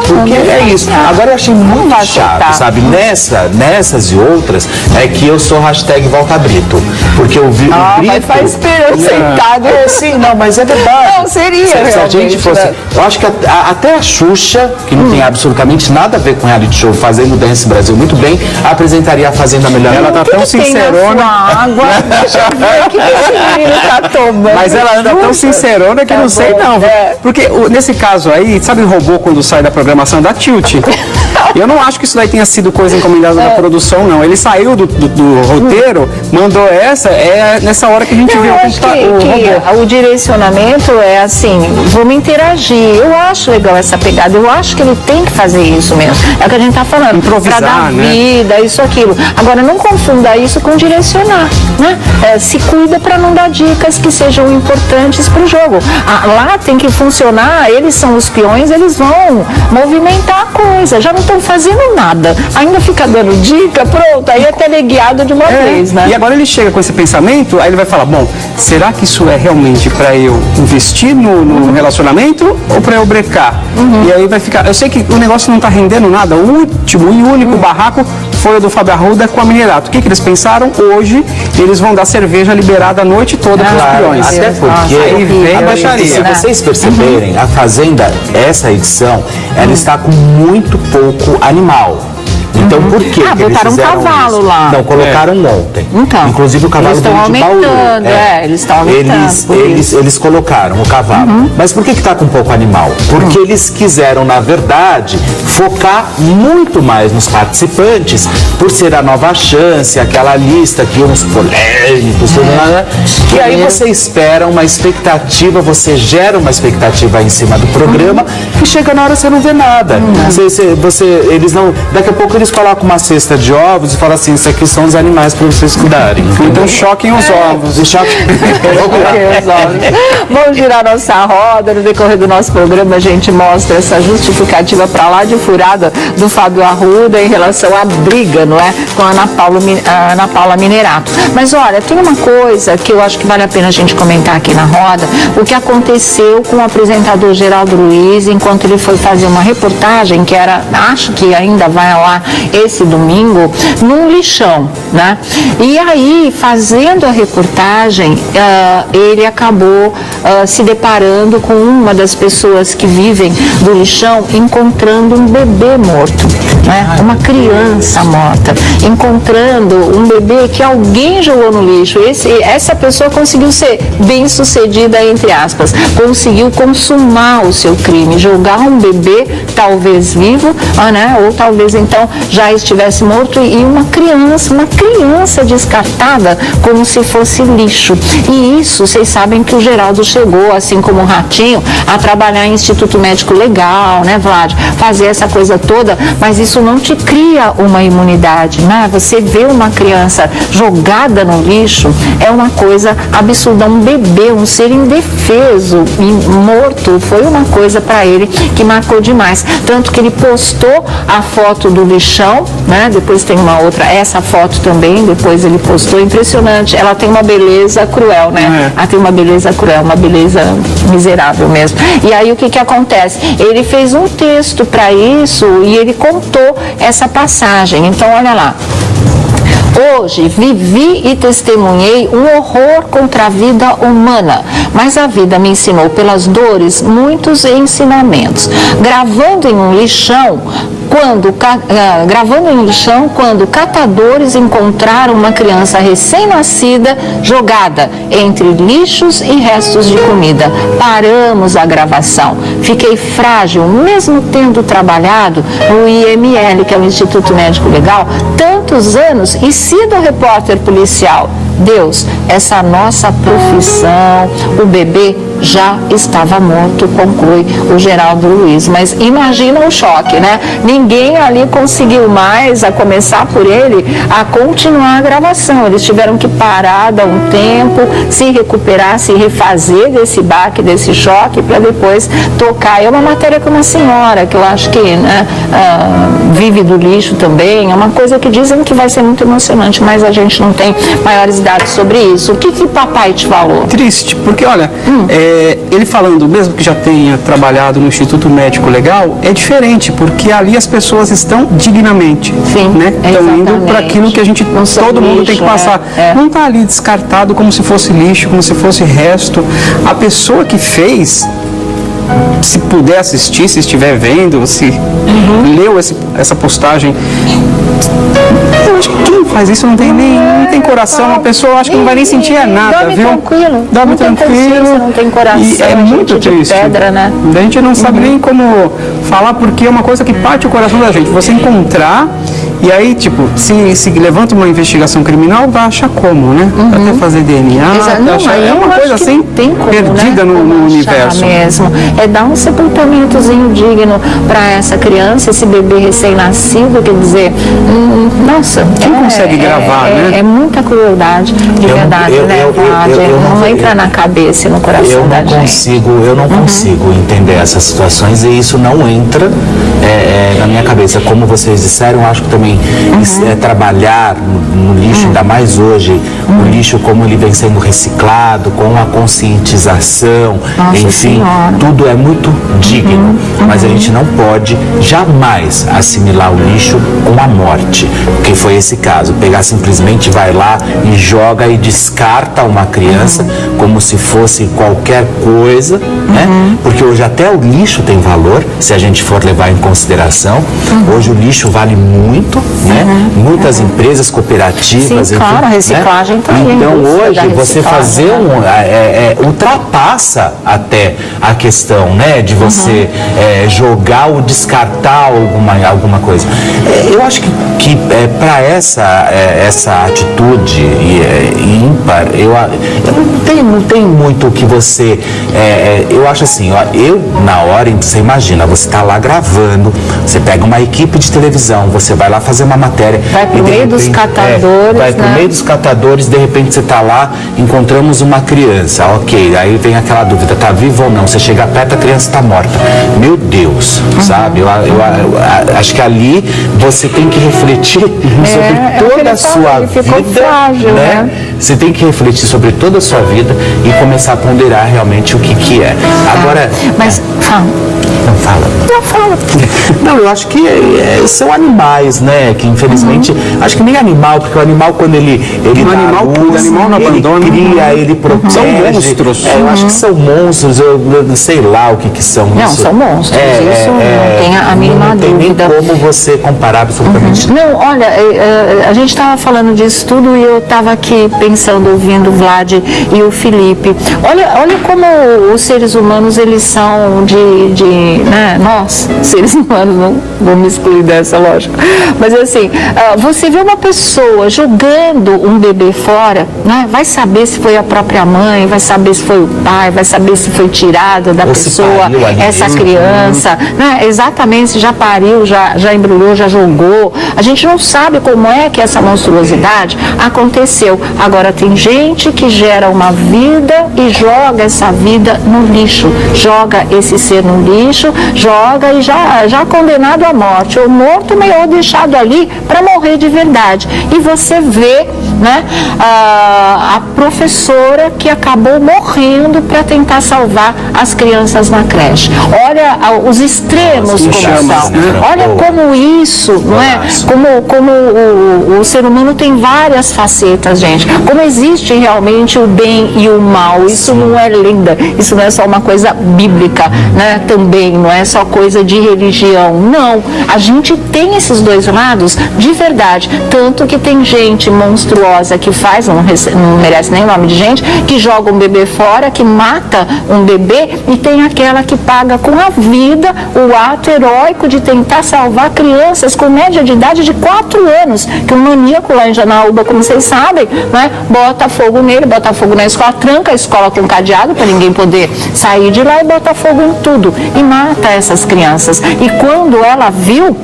Porque é isso. Agora eu achei muito chato, sabe? Nessas e outras, é que eu sou hashtag Volta Brito. Porque eu vi o Brito... Mas faz esperando sentado. Sim, não, mas é verdade. Não, seria se a gente fosse... Eu acho que até a Xuxa, que não tem absolutamente nada a ver com reality show, fazendo Dance Brasil muito bem, apresentaria a Fazenda Melhor. Ela tá tão sincerona. Água, deixa eu ver o que esse menino tá tomando. Mas ela anda tão sincerona que não sei não. Porque nesse caso aí, sabe o robô quando sai da programação da Tilt? Eu não acho que isso daí tenha sido coisa encomendada da produção, não. Ele saiu do roteiro, mandou nessa hora que a gente viu o direcionamento é assim, vamos interagir. Eu acho legal essa pegada, eu acho que ele tem que fazer isso mesmo. É o que a gente tá falando. Improvisar, pra dar né? vida, isso, aquilo. Agora, não confunda isso com direcionar, né? Se cuida para não dar dicas que sejam importantes pro jogo. Lá tem que funcionar, eles são os peões, eles vão movimentar a coisa. Já não estão fazendo nada. Ainda fica dando dica, pronto, aí é teleguiado de uma vez, né? E agora ele chega com esse pensamento, aí ele vai falar, bom, será que isso é realmente para eu investir no relacionamento ou para eu brecar? E aí vai ficar... Eu sei que o negócio não está rendendo nada. O último e único barraco foi o do Fábio Arruda com a Minerato. O que eles pensaram? Hoje eles vão dar cerveja liberada a noite toda para os peões. Até porque aí vem a baixaria. Se vocês perceberem, a Fazenda, essa edição, ela está com muito pouco animal. Então, por que eles botaram fizeram um cavalo isso? lá. Não, colocaram ontem. Então, inclusive o cavalo eles estão aumentando, eles estão aumentando. Eles colocaram o cavalo. Mas por que está com pouco animal? Porque eles quiseram, na verdade, focar muito mais nos participantes, por ser a nova chance, aquela lista que uns polêmicos, tudo nada. E aí você espera uma expectativa, você gera uma expectativa em cima do programa, e chega na hora você não vê nada. Eles não, daqui a pouco eles colocam uma cesta de ovos e falam assim, isso aqui são os animais para vocês cuidarem. Então choquem os ovos. Vamos girar nossa roda. No decorrer do nosso programa a gente mostra essa justificativa para lá de furada do Fábio Arruda em relação à briga, não é? Com a Ana Paula Minerato. Mas olha, tem uma coisa que eu acho que vale a pena a gente comentar aqui na roda, o que aconteceu com o apresentador Geraldo Luiz enquanto ele foi fazer uma reportagem que era, acho que ainda vai lá esse domingo, num lixão, né? E aí, fazendo a reportagem, ele acabou se deparando com uma das pessoas que vivem do lixão, encontrando um bebê morto, né? Uma criança morta, encontrando um bebê que alguém jogou no lixo. Essa pessoa conseguiu ser bem sucedida, entre aspas, conseguiu consumar o seu crime, jogar um bebê, talvez vivo, né? Ou talvez então já estivesse morto, e uma criança descartada como se fosse lixo. E isso, vocês sabem que o Geraldo chegou, assim como o Ratinho, a trabalhar em Instituto Médico Legal, né, Vlad? Fazer essa coisa toda, mas isso não te cria uma imunidade, né? Você vê uma criança jogada no lixo, é uma coisa absurda. Um bebê, um ser indefeso e morto, foi uma coisa para ele que marcou demais. Tanto que ele postou a foto do lixão, né? Depois tem uma outra, essa foto também, depois ele postou, impressionante. Ela tem uma beleza cruel, né? Ela tem uma beleza cruel, uma beleza miserável mesmo. E aí o que acontece? Ele fez um texto para isso e ele contou essa passagem. Então, olha lá. Hoje vivi e testemunhei um horror contra a vida humana, mas a vida me ensinou pelas dores muitos ensinamentos. Gravando em um lixão, quando catadores encontraram uma criança recém-nascida jogada entre lixos e restos de comida. Paramos a gravação. Fiquei frágil, mesmo tendo trabalhado no IML, que é o Instituto Médico Legal, tantos anos e sido repórter policial. Deus, essa nossa profissão, o bebê já estava morto, conclui o Geraldo Luiz. Mas imagina o choque, né? Ninguém ali conseguiu mais, a começar por ele, a continuar a gravação. Eles tiveram que parar, dar um tempo, se recuperar, se refazer desse baque, desse choque, para depois tocar. É uma matéria com uma senhora, que eu acho que, né, vive do lixo também. É uma coisa que dizem que vai ser muito emocionante, mas a gente não tem maiores dados sobre isso. O que papai te falou? Triste, porque olha, ele falando, mesmo que já tenha trabalhado no Instituto Médico Legal, é diferente, porque ali as pessoas estão dignamente. Sim, né? Estão indo para aquilo que a gente, todo mundo tem que passar. Não está ali descartado como se fosse lixo, como se fosse resto. A pessoa que fez, se puder assistir, se estiver vendo, se leu essa postagem, eu acho que quem faz isso não tem coração. A pessoa acho que não vai nem sentir nada, dorme viu? Tranquilo. Dorme tranquilo. Não tem coração. E é muito triste. Pedra, né? A gente não sabe nem como falar, porque é uma coisa que parte o coração da gente. Você encontrar e aí, tipo, se levanta uma investigação criminal, vai achar como, né? Até fazer DNA, é uma coisa assim, perdida, né, no universo. Mesmo. É dar um sepultamentozinho digno para essa criança, esse bebê recém-nascido, quer dizer, nossa. Quem consegue gravar, né? É muita crueldade, de verdade, né? Não entra na cabeça e no coração da gente. Eu não consigo entender essas situações, e isso não entra na minha cabeça. Como vocês disseram, acho que também trabalhar no lixo, ainda mais hoje, o lixo como ele vem sendo reciclado, com a conscientização, enfim, tudo é muito digno, mas a gente não pode jamais assimilar o lixo com a morte, que foi esse caso, pegar simplesmente, vai lá e joga e descarta uma criança como se fosse qualquer coisa, né? Porque hoje até o lixo tem valor, se a gente for levar em consideração. Hoje o lixo vale muito, né? Muitas empresas cooperativas. Sim, claro, a reciclagem está aí. Então hoje você fazer ultrapassa até a questão, né, de você jogar ou descartar alguma coisa. Eu acho que para essa atitude ímpar, não tem muito o que você... eu acho assim, ó, na hora, você imagina, você está lá gravando, você pega uma equipe de televisão, você vai lá fazer uma matéria... Vai pro meio dos catadores, vai pro meio dos catadores, de repente você está lá, encontramos uma criança, ok, aí vem aquela dúvida, tá viva ou não? Você chega perto, a criança está morta. Meu Deus, sabe? Eu acho que ali você tem que refletir sobre toda a sua vida, frágil, né? Você tem que refletir sobre toda a sua vida e começar a ponderar realmente o que é. Agora... Mas, fala. Não fala. Não fala. Não, eu acho que são animais, né? Que infelizmente, acho que nem animal, porque o animal quando ele o animal cuida, o animal não abandona. Ele cria, ele protege. São monstros. Eu acho que são monstros, eu sei lá o que são. Não, isso. São monstros, isso não tem a mínima dúvida. Não tem nem como você comparar absolutamente. Não, olha, a gente estava falando disso tudo e eu estava aqui pensando, ouvindo o Vlad e o Felipe. Olha como os seres humanos, eles são né? Nós, seres humanos, não vou me excluir dessa, lógico. Mas assim, você vê uma pessoa jogando um bebê fora, né? Vai saber se foi a própria mãe, vai saber se foi o pai, vai saber se foi tirada da pessoa, essa criança, né? Exatamente, se já pariu, já embrulhou, já jogou. A gente não sabe como é que essa monstruosidade aconteceu. Agora, tem gente que gera uma vida e joga essa vida no lixo, joga esse ser no lixo, joga e já condenado à morte, ou morto, ou deixado ali para morrer de verdade. E você vê, né, a professora que acabou morrendo para tentar salvar as crianças na creche. Olha os extremos como são. Olha como isso, não é? Como o ser humano tem várias facetas, gente. Como existe realmente o bem e o mal. Isso não é lenda, isso não é só uma coisa bíblica, né? Também não é só coisa de religião. Não, a gente tem esses dois lados de verdade. Tanto que tem gente monstruosa que faz, não merece nem nome de gente, que joga um bebê fora, que mata um bebê, e tem aquela que paga com a vida o ato heróico de tentar salvar crianças com média de idade de 4 anos, que um maníaco lá em Janaúba, como vocês sabem, né, bota fogo nele, bota fogo na escola, tranca a escola com cadeado para ninguém poder sair de lá e bota fogo em tudo e mata essas crianças. E quando ela viu,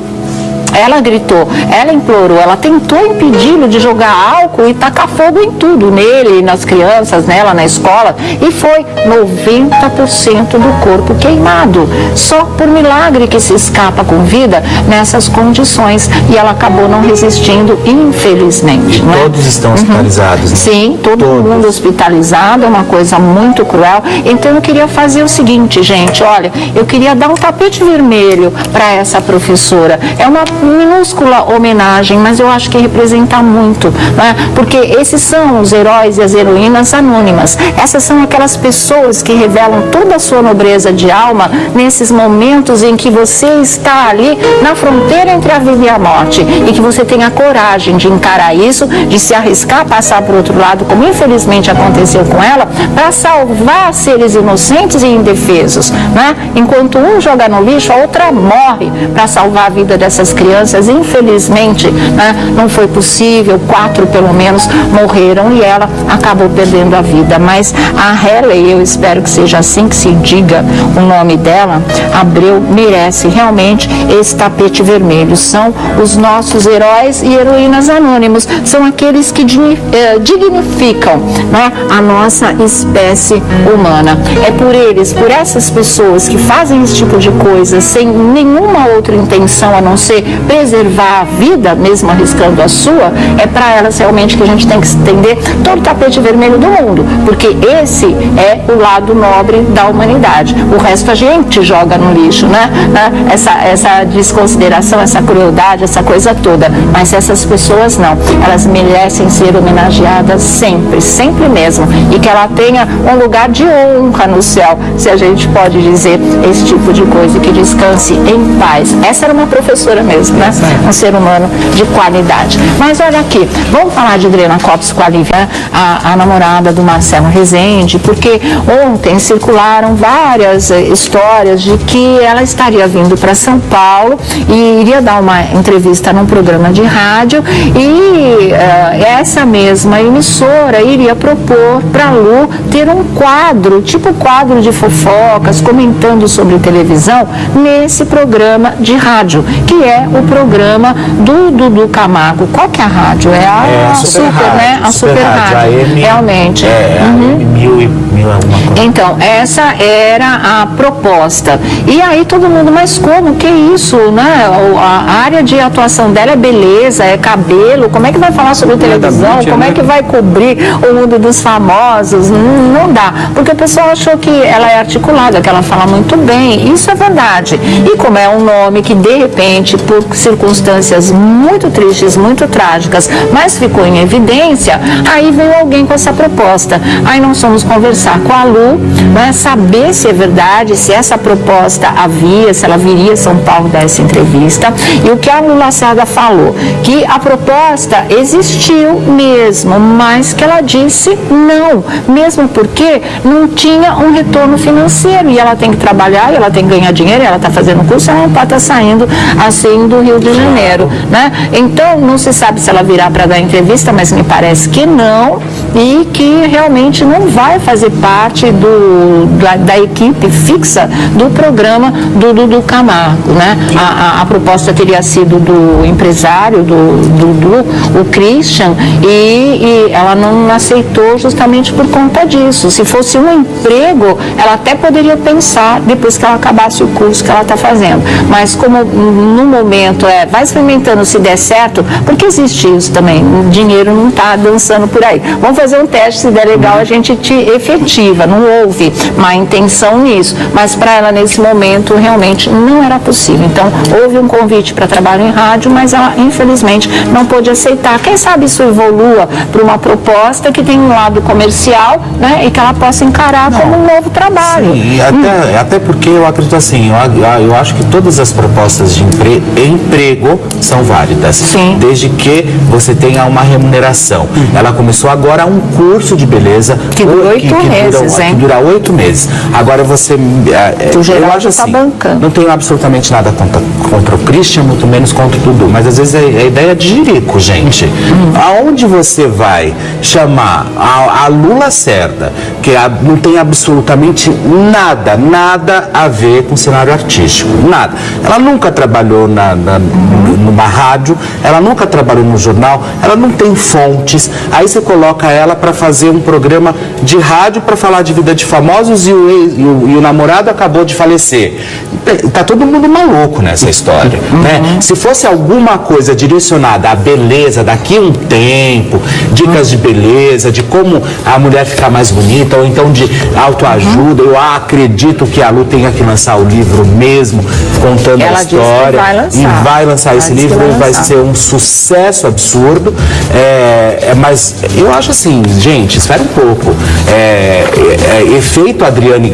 ela gritou, ela implorou, ela tentou impedi-lo de jogar álcool e tacar fogo em tudo, nele, nas crianças, nela, na escola, e foi 90% do corpo queimado. Só por milagre que se escapa com vida nessas condições. E ela acabou não resistindo, infelizmente. E todos estão hospitalizados, né? Sim, todo mundo hospitalizado, é uma coisa muito cruel. Então eu queria fazer o seguinte, gente, olha, eu queria dar um tapete vermelho para essa professora. É uma minúscula homenagem, mas eu acho que representa muito, né? Porque esses são os heróis e as heroínas anônimas. Essas são aquelas pessoas que revelam toda a sua nobreza de alma nesses momentos em que você está ali na fronteira entre a vida e a morte, e que você tem a coragem de encarar isso, de se arriscar a passar para o outro lado, como infelizmente aconteceu com ela, para salvar seres inocentes e indefesos, né? Enquanto um joga no lixo, a outra morre para salvar a vida dessas crianças. Infelizmente, né, não foi possível, 4 pelo menos morreram e ela acabou perdendo a vida. Mas a Hailey, eu espero que seja assim que se diga o nome dela, Abreu, merece realmente esse tapete vermelho. São os nossos heróis e heroínas anônimos, são aqueles que dignificam, né, a nossa espécie humana. É por eles, por essas pessoas que fazem esse tipo de coisa sem nenhuma outra intenção a não ser preservar a vida, mesmo arriscando a sua, é para elas realmente que a gente tem que estender todo o tapete vermelho do mundo, porque esse é o lado nobre da humanidade. O resto a gente joga no lixo, né? Essa desconsideração, essa crueldade, essa coisa toda. Mas essas pessoas não. Elas merecem ser homenageadas sempre, sempre mesmo. E que ela tenha um lugar de honra no céu, se a gente pode dizer esse tipo de coisa, que descanse em paz. Essa era uma professora mesmo. né? Um ser humano de qualidade. Mas olha aqui, vamos falar de Adriana Copes com a Lívia, a namorada do Marcelo Rezende, porque ontem circularam várias histórias de que ela estaria vindo para São Paulo e iria dar uma entrevista num programa de rádio e essa mesma emissora iria propor para a Lu ter um quadro, tipo quadro de fofocas, comentando sobre televisão nesse programa de rádio, que é o programa do Dudu Camargo. Qual que é a rádio? É a Super, né? A Super Rádio. Realmente. Mil alguma coisa. Então, essa era a proposta. E aí todo mundo, mas como? Que isso, né? A área de atuação dela é beleza, é cabelo, como é que vai falar sobre televisão? Como é que vai cobrir o mundo dos famosos? Não dá. Porque o pessoal achou que ela é articulada, que ela fala muito bem. Isso é verdade. E como é um nome que, de repente, por circunstâncias muito tristes, muito trágicas, mas ficou em evidência, aí veio alguém com essa proposta. Aí nós fomos conversar com a Lu, né, saber se é verdade, se essa proposta havia, se ela viria a São Paulo dar essa entrevista. E o que a Lu Lacerda falou, que a proposta existiu mesmo, mas que ela disse não, mesmo porque não tinha um retorno financeiro e ela tem que trabalhar, e ela tem que ganhar dinheiro, e ela está fazendo curso, ela não pode estar saindo assim do Rio de Janeiro, né? Então não se sabe se ela virá para dar entrevista, mas me parece que não, e que realmente não vai fazer parte da equipe fixa do programa do Dudu Camargo, né? A proposta teria sido do empresário do Dudu, o Christian, e ela não aceitou justamente por conta disso. Se fosse um emprego, ela até poderia pensar depois que ela acabasse o curso que ela está fazendo. Mas como no momento vai experimentando se der certo, porque existe isso também, o dinheiro não está dançando por aí. Vamos fazer um teste, se der legal a gente te efetiva, não houve má intenção nisso, mas para ela nesse momento realmente não era possível. Então houve um convite para trabalho em rádio, mas ela infelizmente não pôde aceitar. Quem sabe isso evolua para uma proposta que tem um lado comercial, né, e que ela possa encarar como um novo trabalho. Sim, até porque eu acredito assim, eu acho que todas as propostas de emprego são válidas. Sim. Desde que você tenha uma remuneração. Ela começou agora um curso de beleza que dura 8 meses, hein? Que dura 8 meses. Agora você... O geral eu acho já assim, está bancando. não tenho absolutamente nada contra o Christian, muito menos contra o Dudu, mas às vezes é a ideia de jirico, gente. Aonde você vai chamar a Lu Lacerda, que não tem absolutamente nada a ver com o cenário artístico, nada. Ela nunca trabalhou numa rádio, ela nunca trabalhou no jornal, ela não tem fontes. Aí você coloca ela para fazer um programa de rádio para falar de vida de famosos e o namorado acabou de falecer. Tá todo mundo maluco nessa história, né? Se fosse alguma coisa direcionada à beleza daqui a um tempo, dicas de beleza, de como a mulher ficar mais bonita, ou então de autoajuda, eu acredito que a Lu tenha que lançar o livro mesmo, contando a história. E vai lançar esse livro, vai ser um sucesso absurdo. Mas eu acho assim, gente, espera um pouco. Efeito Adriane